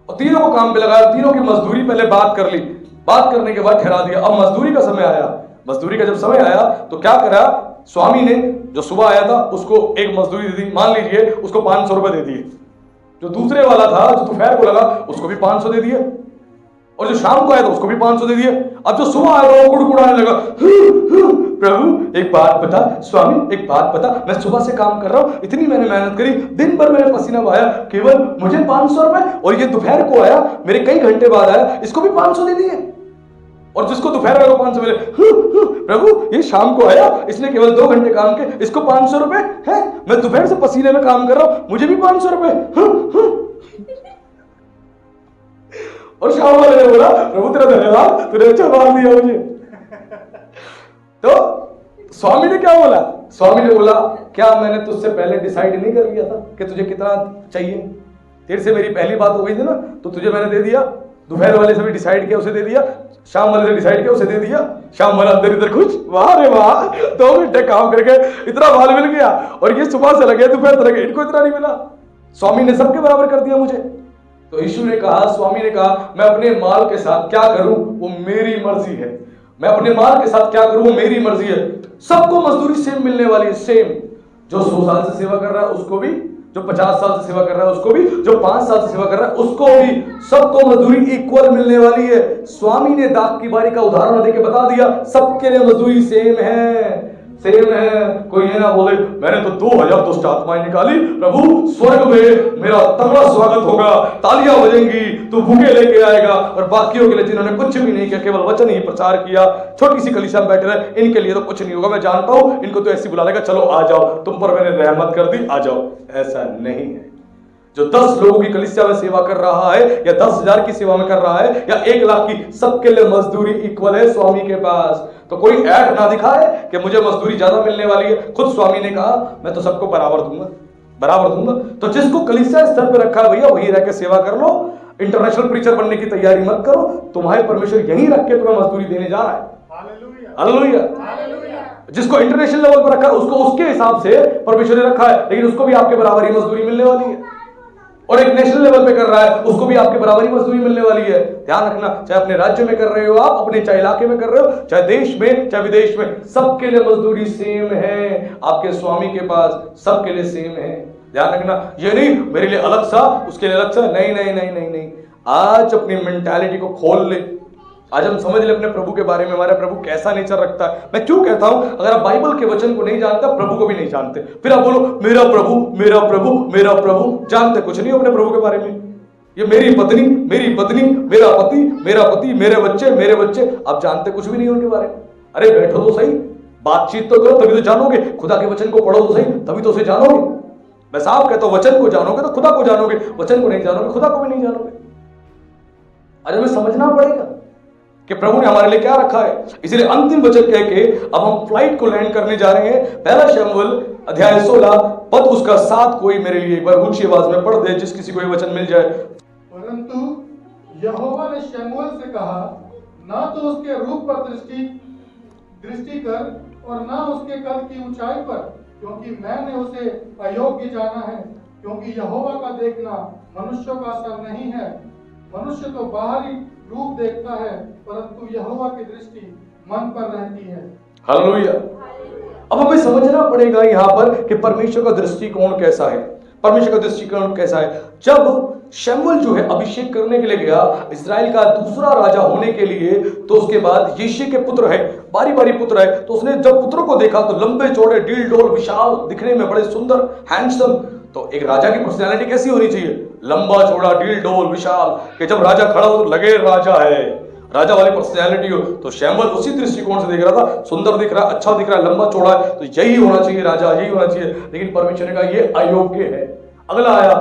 और तीनों को काम पे लगाया। तीनों की मजदूरी पहले बात कर ली, बात करने के बाद ठहरा दिया। अब मजदूरी का समय आया, मजदूरी का जब समय आया तो क्या करा स्वामी ने, जो सुबह आया था उसको एक मजदूरी दे दी, मान लीजिए उसको 500 रुपए दे दिए। जो दूसरे वाला था जो दोपहर को लगा उसको भी 500 दे दिए, और जो शाम को आया था उसको भी 500 दे दिए। अब जो सुबह आया वो गुड़गुड़ाने लगा, प्रभु एक बात बता, स्वामी एक बात बता, मैं सुबह से काम कर रहा हूं, इतनी मैंने मेहनत करी, दिन भर मैंने पसीना बहाया, केवल मुझे 500 रुपए, और ये दोपहर को आया मेरे कई घंटे बाद आया, इसको भी 500 दे दिए। और जिसको दोपहर वाले को 500 मिले, प्रभु ये शाम को आया, इसने केवल 2 घंटे काम किए, इसको 500 रुपए है, मैं दोपहर से पसीने में काम कर रहा हूं, मुझे भी 500 रुपए। और शाम वाले ने बोला प्रभु तेरा धन्यवाद, तूने अच्छा मार दिया मुझे। तो स्वामी ने क्या बोला? स्वामी ने बोला क्या मैंने तुझसे पहले डिसाइड नहीं कर लिया था कि तुझे कितना चाहिए? तेरे से मेरी पहली बात हो गई थी ना, तो तुझे मैंने दे दिया। दोपहर वाले से भी डिसाइड किया, उसे दे दिया। शाम वाले से डिसाइड किया, उसे दे दिया। शाम वाला अंदर इधर खुश, वाह रे वाह, 2 घंटे काम करके इतना माल मिल गया, और ये सुबह से लगे दोपहर तक इनको इतना नहीं मिला। स्वामी ने सबके बराबर कर दिया मुझे। तो यीशु ने कहा, स्वामी ने कहा मैं अपने माल के साथ क्या करूं वो मेरी मर्जी है, मैं अपने माल के साथ क्या करूं वो मेरी मर्जी है। सबको मजदूरी सेम मिलने वाली है, सेम। जो 100 साल से सेवा कर रहा है उसको भी, जो 50 साल से सेवा कर रहा है उसको भी, जो 5 साल से सेवा कर रहा है उसको भी, सबको मजदूरी इक्वल मिलने वाली है। स्वामी ने दाख की बारी का उदाहरण देके बता दिया, सबके लिए मजदूरी सेम है, सेम है। कोई ये ना बोले मैंने तो 2000 दुष्ट आत्माएं निकाली, प्रभु स्वर्ग में मेरा तगड़ा स्वागत होगा, तालियां बजेंगी, तू भूखे लेके आएगा, और बाकियों के लिए जिन्होंने कुछ भी नहीं किया, केवल वचन ही प्रचार किया, छोटी सी कलीसिया में बैठे रहे, इनके लिए तो कुछ नहीं होगा। मैं जानता हूं इनको तो ऐसी बुला लेगा, चलो आ जाओ, तुम पर मैंने रहमत कर दी, आ जाओ। ऐसा नहीं है। जो 10 लोगों की कलीसिया में सेवा कर रहा है, या 10,000 की सेवा में कर रहा है, या 1 लाख की, सबके लिए मजदूरी इक्वल है स्वामी के पास। तो कोई ऐड ना दिखाए कि मुझे मजदूरी ज्यादा मिलने वाली है। खुद स्वामी ने कहा मैं तो सबको बराबर दूंगा, बराबर दूंगा। तो जिसको कलीसिया स्तर पर रखा है भैया वही रह के सेवा कर लो, इंटरनेशनल प्रीचर बनने की तैयारी मत करो। तुम्हारे परमेश्वर यहीं रख के तुम्हें मजदूरी देने जा रहा है। हालेलुया। जिसको इंटरनेशनल लेवल पर रखा है उसको उसके हिसाब से परमेश्वर ने रखा है, लेकिन उसको भी आपके बराबर ही मजदूरी मिलने वाली है। और एक नेशनल लेवल पे कर रहा है उसको भी आपके बराबर ही मजदूरी मिलने वाली है। ध्यान रखना, चाहे अपने राज्य में कर रहे हो आप, अपने चाहे इलाके में कर रहे हो, चाहे देश में चाहे विदेश में, सबके लिए मजदूरी सेम है। आपके स्वामी के पास सबके लिए सेम है। ध्यान रखना, ये नहीं मेरे लिए अलग सा उसके लिए अलग सा, नहीं नहीं नहीं नहीं नहीं। आज अपनी मेंटालिटी को खोल ले, आज हम समझ ले अपने प्रभु के बारे में, हमारा प्रभु कैसा नेचर रखता है। मैं क्यों कहता हूं, अगर आप बाइबल के वचन को नहीं जानते, प्रभु को भी नहीं जानते, फिर आप बोलो मेरा प्रभु मेरा प्रभु मेरा प्रभु, जानते कुछ नहीं अपने प्रभु के बारे में। ये मेरी पत्नी मेरा पति मेरे बच्चे, आप जानते कुछ भी नहीं उनके बारे में। अरे बैठो तो सही, बातचीत तो करो, तभी तो जानोगे। खुदा के वचन को पढ़ो तो सही, तभी तो उसे जानोगे। मैं साफ कहता हूं, वचन को जानोगे तो खुदा को जानोगे, वचन को नहीं जानोगे खुदा को भी नहीं जानोगे। आज हमें समझना पड़ेगा कि प्रभु ने हमारे लिए क्या रखा है। इसलिए अंतिम वचन कह के अब हम फ्लाइट को लैंड करने जा रहे हैं। पहला शमूएल अध्याय 16 पद उसका 7 कोई मेरे लिए एक बार ऊंची आवाज में पढ़ दे, जिस किसी को ये वचन मिल जाए। परंतु यहोवा ने शमूएल से कहा, ना तो उसके रूप पर दृष्टि कर और ना उसके कद की ऊंचाई पर, क्योंकि मैंने उसे अयोग्य जाना है। क्योंकि यहोवा का देखना मनुष्यों का सा नहीं है। मनुष्य तो बाहरी रूप देखता है, परंतु यहोवा की दृष्टि मन पर रहती है। हालेलुया। अब हमें समझना पड़ेगा यहाँ पर कि परमेश्वर का दृष्टिकोण कैसा है। परमेश्वर का दृष्टिकोण कैसा है। जब शमूएल जो है अभिषेक करने के लिए गया इस्राएल का दूसरा राजा होने के लिए, तो उसके बाद यिशै के पुत्र है, बारी बारी पुत्र है, तो उसने जब पुत्रों को देखा तो लंबे चौड़े डील डोल विशाल, दिखने में बड़े सुंदर हैंडसम। तो एक राजा की पर्सनैलिटी कैसी होनी चाहिए? लंबा चौड़ा डील डोल विशाल, कि जब राजा खड़ा हो तो लगे राजा है, राजा वाली पर्सनैलिटी हो। तो शमूएल उसी दृष्टिकोण से देख रहा था, सुंदर दिख रहा, अच्छा दिख रहा, लंबा चौड़ा है, तो यही होना चाहिए राजा, यही होना चाहिए। लेकिन परमेश्वर ने कहा ये अयोग्य है। अगला आया,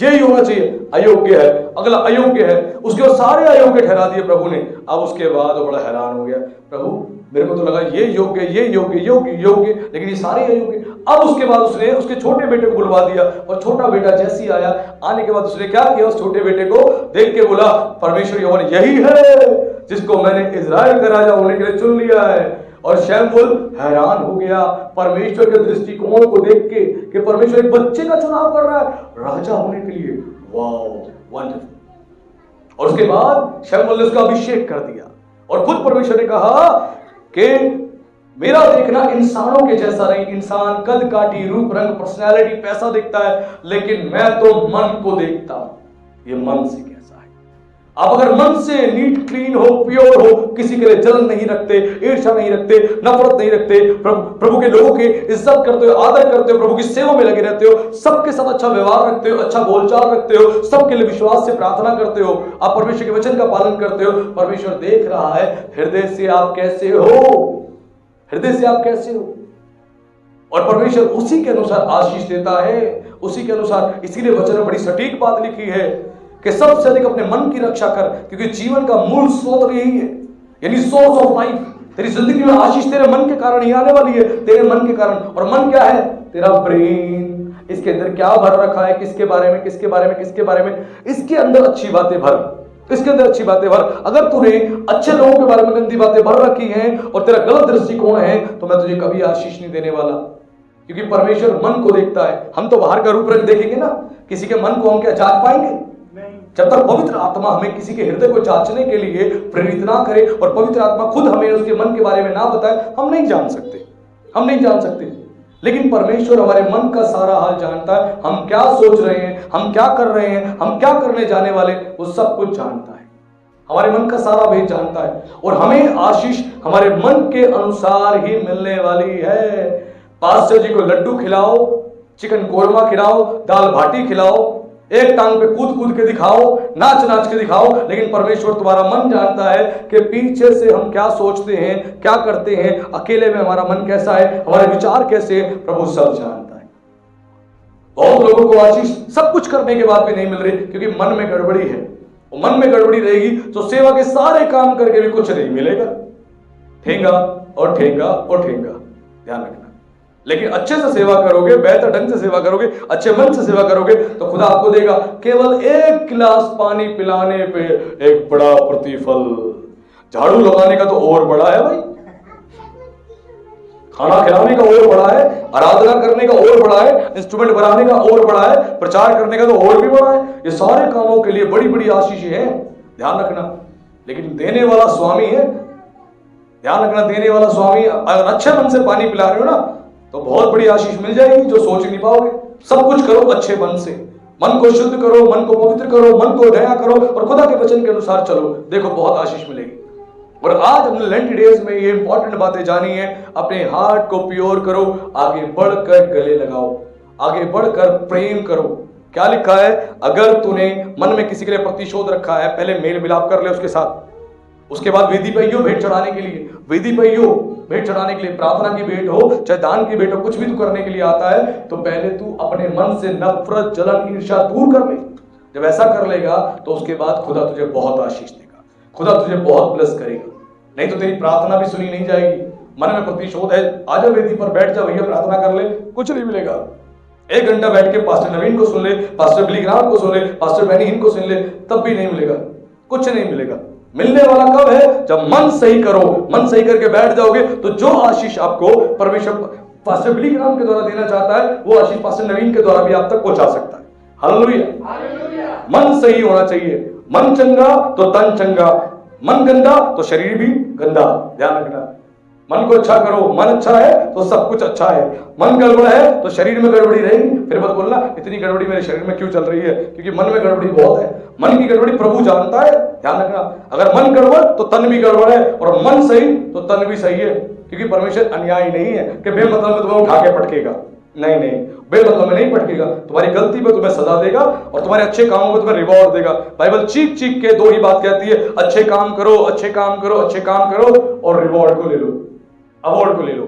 यही होना चाहिए, अयोग्य है। अगला अयोग्य है, उसके बाद सारे अयोग्य ठहरा दिए प्रभु ने। अब उसके बाद वो बड़ा हैरान हो गया, प्रभु मेरे को तो लगा ये योग्य ये योग्य योग्य योग्य, लेकिन ये सारे अयोग्य। अब उसके बाद उसने उसके छोटे बेटे को बुलवा दिया, और छोटा बेटा जैसे ही आया, आने के बाद उसने क्या किया, उस छोटे बेटे को देख के बोला, परमेश्वर यहोवा यही है जिसको मैंने इजराइल का राजा होने के लिए चुन लिया है। और शमूएल हैरान हो गया परमेश्वर के दृष्टिकोण को देख के कि परमेश्वर एक बच्चे का चुनाव कर रहा है राजा होने के लिए। Wow, wonderful. और उसके बाद शमूएल ने उसका अभिषेक कर दिया, और खुद परमेश्वर ने कहा कि मेरा देखना इंसानों के जैसा नहीं। इंसान कद काठी, रूप रंग, पर्सनैलिटी, पैसा दिखता है, लेकिन मैं तो मन को देखता हूं। ये मन से कैसा है। आप अगर मन से नीट क्लीन हो, प्योर हो, किसी के लिए जलन नहीं रखते, ईर्ष्या नहीं रखते, नफरत नहीं रखते, प्रभु के लोगों की इज्जत करते हो, आदर करते हो, प्रभु की सेवा में लगे रहते हो, सबके साथ अच्छा व्यवहार रखते हो, अच्छा बोलचाल रखते हो, सबके लिए विश्वास से प्रार्थना करते हो, आप परमेश्वर के वचन का पालन करते हो, परमेश्वर देख रहा है हृदय से आप कैसे हो, हृदय से आप कैसे हो। और परमेश्वर उसी के अनुसार आशीष देता है, उसी के अनुसार। इसीलिए वचन में बड़ी सटीक बात लिखी है कि सबसे अधिक अपने मन की रक्षा कर, क्योंकि जीवन का मूल स्रोत यही है, यानी सोर्स ऑफ लाइफ। तेरी जिंदगी में आशीष तेरे मन के कारण ही आने वाली है, तेरे मन के कारण। और मन क्या है? तेरा ब्रेन। इसके अंदर क्या भर रखा है, किसके बारे में, किसके बारे में, किसके बारे में, इसके अंदर अच्छी बातें भर, इसके अंदर अच्छी बातें भर। अगर तूने अच्छे लोगों के बारे में गंदी बातें भर रखी हैं और तेरा गलत दृष्टिकोण है, तो मैं तुझे कभी आशीष नहीं देने वाला, क्योंकि परमेश्वर मन को देखता है। हम तो बाहर का रूप रंग देखेंगे ना, किसी के मन को हम क्या जांच पाएंगे? जब तक पवित्र आत्मा हमें किसी के हृदय को जांचने के लिए प्रेरित ना करे और पवित्र आत्मा खुद हमें उसके मन के बारे में ना बताए, हम नहीं जान सकते, हम नहीं जान सकते। लेकिन परमेश्वर हमारे मन का सारा हाल जानता है, हम क्या सोच रहे हैं, हम क्या कर रहे हैं, हम क्या करने जाने वाले, वो सब कुछ जानता है, हमारे मन का सारा भेद जानता है। और हमें आशीष हमारे मन के अनुसार ही मिलने वाली है। पास्टर जी को लड्डू खिलाओ, चिकन कोरमा खिलाओ, दाल भाटी खिलाओ, एक टांग पे कूद कूद के दिखाओ, नाच नाच के दिखाओ, लेकिन परमेश्वर तुम्हारा मन जानता है कि पीछे से हम क्या सोचते हैं, क्या करते हैं, अकेले में हमारा मन कैसा है, हमारे विचार कैसे हैं, प्रभु सब जानता है। बहुत लोगों को आशीष सब कुछ करने के बाद भी नहीं मिल रही, क्योंकि मन में गड़बड़ी है। और मन में गड़बड़ी रहेगी तो सेवा के सारे काम करके भी कुछ नहीं मिलेगा, ठेंगा और ठेंगा और ठेंगा। ध्यान रखना। लेकिन अच्छे से सेवा करोगे, बेहतर ढंग से सेवा करोगे, अच्छे मन से सेवा करोगे, तो खुदा आपको देगा केवल 1 गिलास पानी पिलाने पे एक बड़ा प्रतिफल। झाड़ू लगाने का तो और बड़ा है भाई, खाना खिलाने का और बड़ा है, आराधना करने का और बड़ा है, इंस्ट्रूमेंट बनाने का और बड़ा है, प्रचार करने का तो और भी बड़ा है। ये सारे कामों के लिए बड़ी बड़ी आशीष है, ध्यान रखना। लेकिन देने वाला स्वामी है, ध्यान रखना, देने वाला स्वामी। अगर अच्छे मन से पानी पिला रहे हो ना, तो बहुत बड़ी आशीष मिल जाएगी जो सोच नहीं पाओगे। सब कुछ करो अच्छे मन से, मन को शुद्ध करो, मन को पवित्र करो, मन को दया करो और खुदा के वचन के अनुसार चलो, देखो बहुत आशीष मिलेगी। और आज हमने लेंट डेज में ये इंपॉर्टेंट बातें जानी है। अपने हार्ट को प्योर करो, आगे बढ़कर गले लगाओ, आगे बढ़कर प्रेम करो। क्या लिखा है? अगर तूने मन में किसी के लिए प्रतिशोध रखा है, पहले मेल मिलाप कर ले उसके साथ, उसके बाद वेदी पे भेंट चढ़ाने के लिए, वेदी पे भेंट चढ़ाने के लिए, प्रार्थना की भेंट हो चाहे दान की भेंट हो, कुछ भी तू करने के लिए आता है तो पहले तू अपने मन से नफरत, जलन, ईर्ष्या दूर कर ले। जब ऐसा कर लेगा तो उसके बाद खुदा तुझे बहुत आशीष देगा, खुदा तुझे बहुत ब्लेस करेगा। नहीं तो तेरी प्रार्थना भी सुनी नहीं जाएगी। मन में प्रतिशोध है, आजा वेदी पर बैठ जा भैया, प्रार्थना कर ले, कुछ नहीं मिलेगा। 1 घंटा बैठ के पास्टर नवीन को सुन ले, पास्टर बिली ग्राम को सुन ले, पास्टर बेनी हिन को सुन ले, तब भी नहीं मिलेगा, कुछ नहीं मिलेगा। मिलने वाला कब है? जब मन सही करो, मन सही करके बैठ जाओगे तो जो आशीष आपको परमेश्वर पास्टर बिली ग्राम के द्वारा देना चाहता है, वो आशीष पास्टर नवीन के द्वारा भी आप तक पहुंचा सकता है। हालेलुया। मन सही होना चाहिए। मन चंगा तो तन चंगा, मन गंदा तो शरीर भी गंदा। ध्यान रखना, मन को अच्छा करो, मन अच्छा है तो सब कुछ अच्छा है। मन गड़बड़ है तो शरीर में गड़बड़ी रहेगी। फिर मत बोलना इतनी गड़बड़ी मेरे शरीर में क्यों चल रही है, क्योंकि मन में गड़बड़ी बहुत है। मन की गड़बड़ी प्रभु जानता है। ध्यान रखना, अगर मन गड़बड़ तो तन भी गड़बड़ है, और मन सही तो तन भी सही है। क्योंकि परमेश्वर अन्यायी नहीं है कि बेमतलब में तुम्हें उठा के पटकेगा। नहीं, बेमतलब में नहीं पटकेगा। तुम्हारी गलती पे तुम्हें सजा देगा और तुम्हारे अच्छे कामों पे तुम्हें रिवॉर्ड देगा। बाइबल चीख चीख के 2 ही बात कहती है, अच्छे काम करो, अच्छे काम करो, अच्छे काम करो, और रिवॉर्ड को ले लो, अवार्ड को ले लो।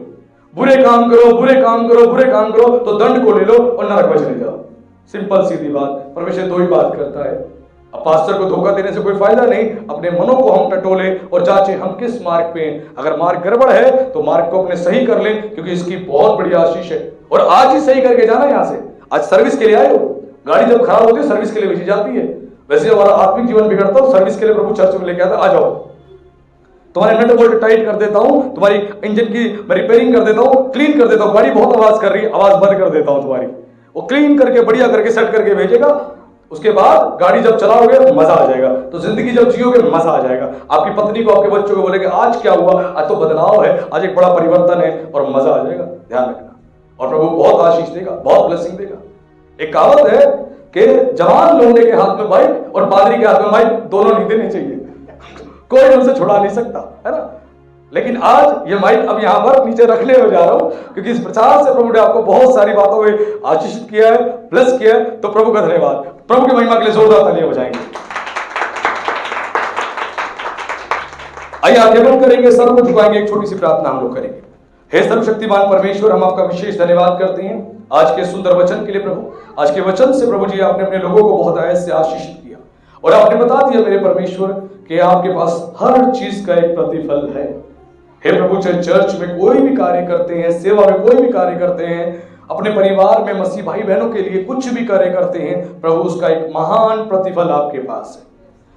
बुरे काम करो, बुरे काम करो, बुरे काम करो तो दंड को ले लो और नरक में चले जाओ। सिंपल सीधी बात। परमेश्वर 2 ही बात करता है। अब पास्टर को धोखा देने से कोई फायदा नहीं। अपने मनों को हम टटोले और जांचे हम किस मार्ग पे हैं। अगर मार्ग गड़बड़ है तो मार्ग को अपने सही कर लें, क्योंकि इसकी बहुत बड़ी आशीष है। और आज ही सही करके जाना। यहां से आज सर्विस के लिए आए हो। गाड़ी जब खराब होती है सर्विस के लिए भेजी जाती है। वैसे हमारा आत्मिक जीवन बिगड़ता हो, सर्विस के लिए प्रभु चर्च में लेके आता, आ जाओ, तुम्हारे नट बोल्ट टाइट कर देता हूं, तुम्हारी इंजन की मैं रिपेयरिंग कर देता हूं, क्लीन कर देता हूं। गाड़ी बहुत आवाज कर रही है, आवाज बंद कर देता हूं तुम्हारी, वो क्लीन करके बढ़िया करके सेट करके भेजेगा। उसके बाद गाड़ी जब चलाओगे मजा आ जाएगा। तो जिंदगी जब जियोगे मजा आ जाएगा। आपकी पत्नी को, आपके बच्चों को बोलेगे आज क्या हुआ, आज तो बदलाव है, आज एक बड़ा परिवर्तन है, और मजा आ जाएगा। ध्यान रखना, और प्रभु बहुत आशीष देगा, बहुत ब्लेसिंग देगा। एक कहावत है कि जवान लोगों के हाथ में बाइक और पादरी के हाथ में माइक, दोनों नहीं देने चाहिए, कोई उनसे छुड़ा नहीं सकता, है ना। लेकिन आज ये माइक अब यहां पर नीचे रखने हो जा रहा हूं, क्योंकि इस प्रचार से प्रभु ने आपको बहुत सारी बातों में आशीषित किया है, ब्लेस किया है। तो प्रभु का धन्यवाद। प्रभु की महिमा के लिए जोरदार तालियां बजाएंगे। आइए आगे बंद करेंगे, सर को झुकाएंगे, एक छोटी सी प्रार्थना हम लोग करेंगे। हे सर्वशक्तिमान परमेश्वर, हम आपका विशेष धन्यवाद करते हैं आज के सुंदर वचन के लिए। प्रभु आज के वचन से प्रभु जी आपने अपने लोगों को बहुत आयत से आशीषित किया, और आपने बता दिया मेरे परमेश्वर कि आपके पास हर चीज का एक प्रतिफल है। हे प्रभु, चाहे चर्च में कोई भी कार्य करते हैं, सेवा में कोई भी कार्य करते हैं, अपने परिवार में मसीह भाई बहनों के लिए कुछ भी कार्य करते हैं, प्रभु उसका एक महान प्रतिफल आपके पास है।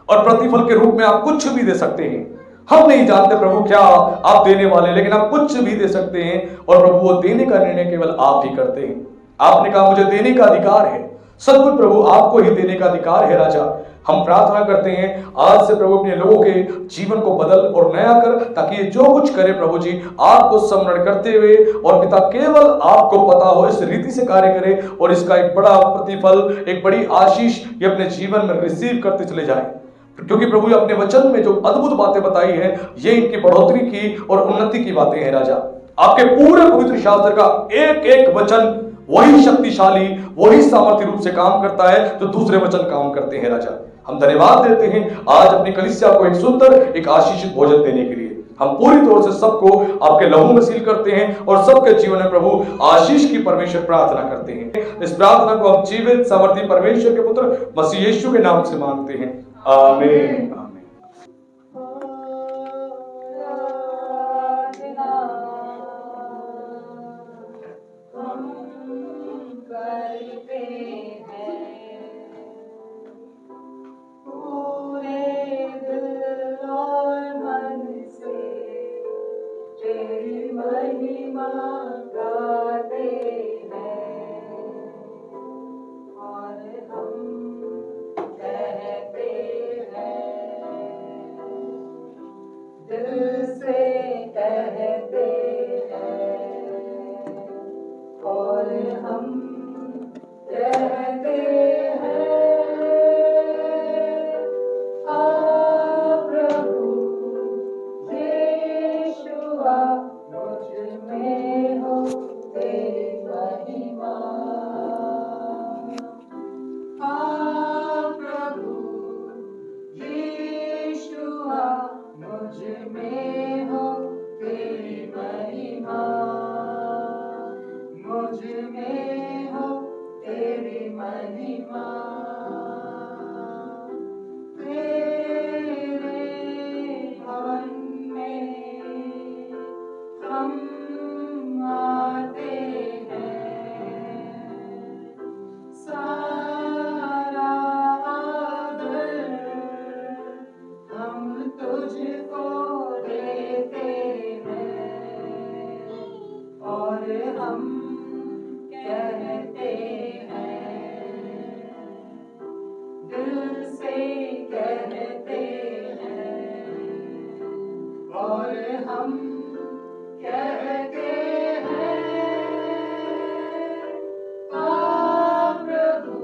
और प्रतिफल के रूप में आप कुछ भी दे सकते हैं। हम नहीं जानते प्रभु क्या आप देने वाले, लेकिन आप कुछ भी दे सकते हैं। और प्रभु वो देने का निर्णय केवल आप ही करते हैं। आपने कहा मुझे देने का अधिकार है, सब कुछ प्रभु आपको ही देने का अधिकार है। राजा, हम प्रार्थना करते हैं आज से प्रभु अपने लोगों के जीवन को बदल और नया कर, ताकि ये जो कुछ करे प्रभु जी आपको स्मरण करते हुए, और पिता केवल आपको पता हो इस रीति से कार्य करे, और इसका एक बड़ा प्रतिफल, एक बड़ी आशीष ये अपने जीवन में रिसीव करते चले जाए। क्योंकि प्रभु अपने वचन में जो अद्भुत बातें बताई है, ये इनकी बढ़ोतरी की और उन्नति की बातें हैं। राजा, आपके पूरे पवित्र शास्त्र का एक एक वचन वही शक्तिशाली, वही सामर्थ्य रूप से काम करता है जो दूसरे वचन काम करते हैं। राजा, हम धन्यवाद देते हैं आज अपनी कलीसिया को एक सुंदर, एक आशीषित भोजन देने के लिए। हम पूरी तौर से सबको आपके लहू में सील करते हैं, और सबके जीवन में प्रभु आशीष की परमेश्वर प्रार्थना करते हैं। इस प्रार्थना को हम जीवित सामर्थी परमेश्वर के पुत्र मसीह यीशु के नाम से मांगते हैं। आमीन। महिमा गाते हैं, और हम कहते हैं तेरी महिमा तेरे भवन में हम आते हैं सारा आदर हम तुझको देते हैं और हम कहते हैं दिल से कहते हैं और हम कहते हैं आ प्रभु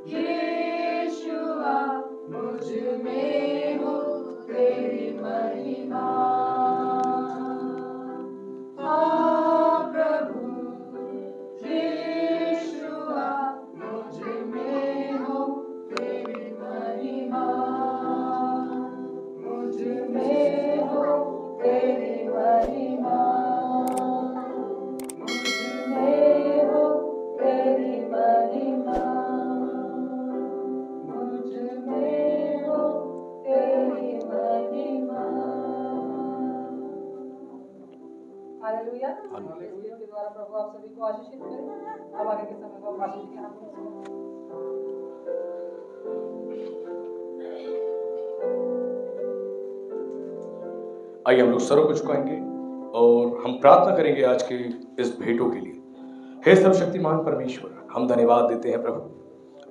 यीशुआ मुझ में हो तेरी महिमा आ प्रभु यीशुआ मुझ में हो तेरी महिमा मुझ में हो तेरी महिमा मुझ में हो तेरी महिमा मुझ में हो तेरी महिमा। हालेलुया। हालेलुया के द्वारा प्रभु आप सभी को आशीषित करे। अब आगे के समय को हम आशीष के नाम से आइए हम लोग सरों को झुकाएंगे और हम प्रार्थना करेंगे आज के इस भेंटों के लिए। हे सर्वशक्तिमान परमेश्वर, हम धन्यवाद देते हैं प्रभु,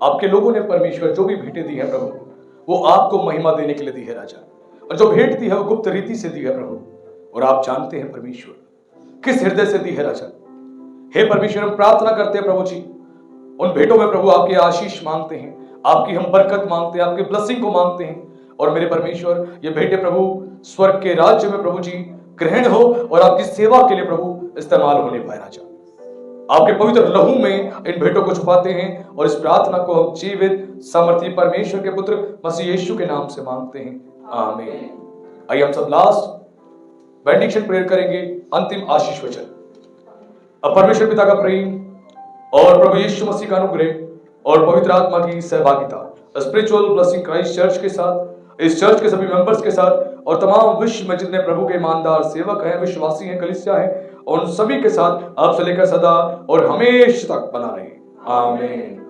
आपके लोगों ने परमेश्वर जो भी भेंटें दी है प्रभु, वो आपको महिमा देने के लिए दी है राजा, और जो भेंट दी है वो गुप्त रीति से दी है प्रभु, और आप जानते हैं परमेश्वर किस हृदय से दी है राजा। हे परमेश्वर, हम प्रार्थना करते हैं प्रभु जी, उन भेंटों में प्रभु आपकी आशीष मांगते हैं, आपकी हम बरकत मांगते हैं, आपके ब्लेसिंग को मांगते हैं। और मेरे परमेश्वर, ये भेंटें प्रभु स्वर्ग के राज्य में प्रभु जी ग्रहण हो और आपकी सेवा के लिए प्रभु इस्तेमाल होने पाए राजा। आपके पवित्र लहू में इन भेंटों को छुपाते हैं और इस प्रार्थना को हम जीवित सामर्थी परमेश्वर के पुत्र मसीह यीशु के नाम से मांगते हैं, आमीन। आइए हम सब लास्ट बेनेडिक्शन प्रेयर करेंगे, अंतिम आशीष वचन। अब परमेश्वर पिता का प्रेम और प्रभु यीशु मसीह का अनुग्रह और पवित्र आत्मा की सहभागिता स्पिरिचुअल ब्लेसिंग क्राइस्ट चर्च के साथ, इस चर्च के सभी मेंबर्स के साथ और तमाम विश्व में जितने प्रभु के ईमानदार सेवक हैं, विश्वासी हैं, कलीसिया हैं, और उन सभी के साथ आप से लेकर सदा और हमेशा तक बना रहे, आमीन।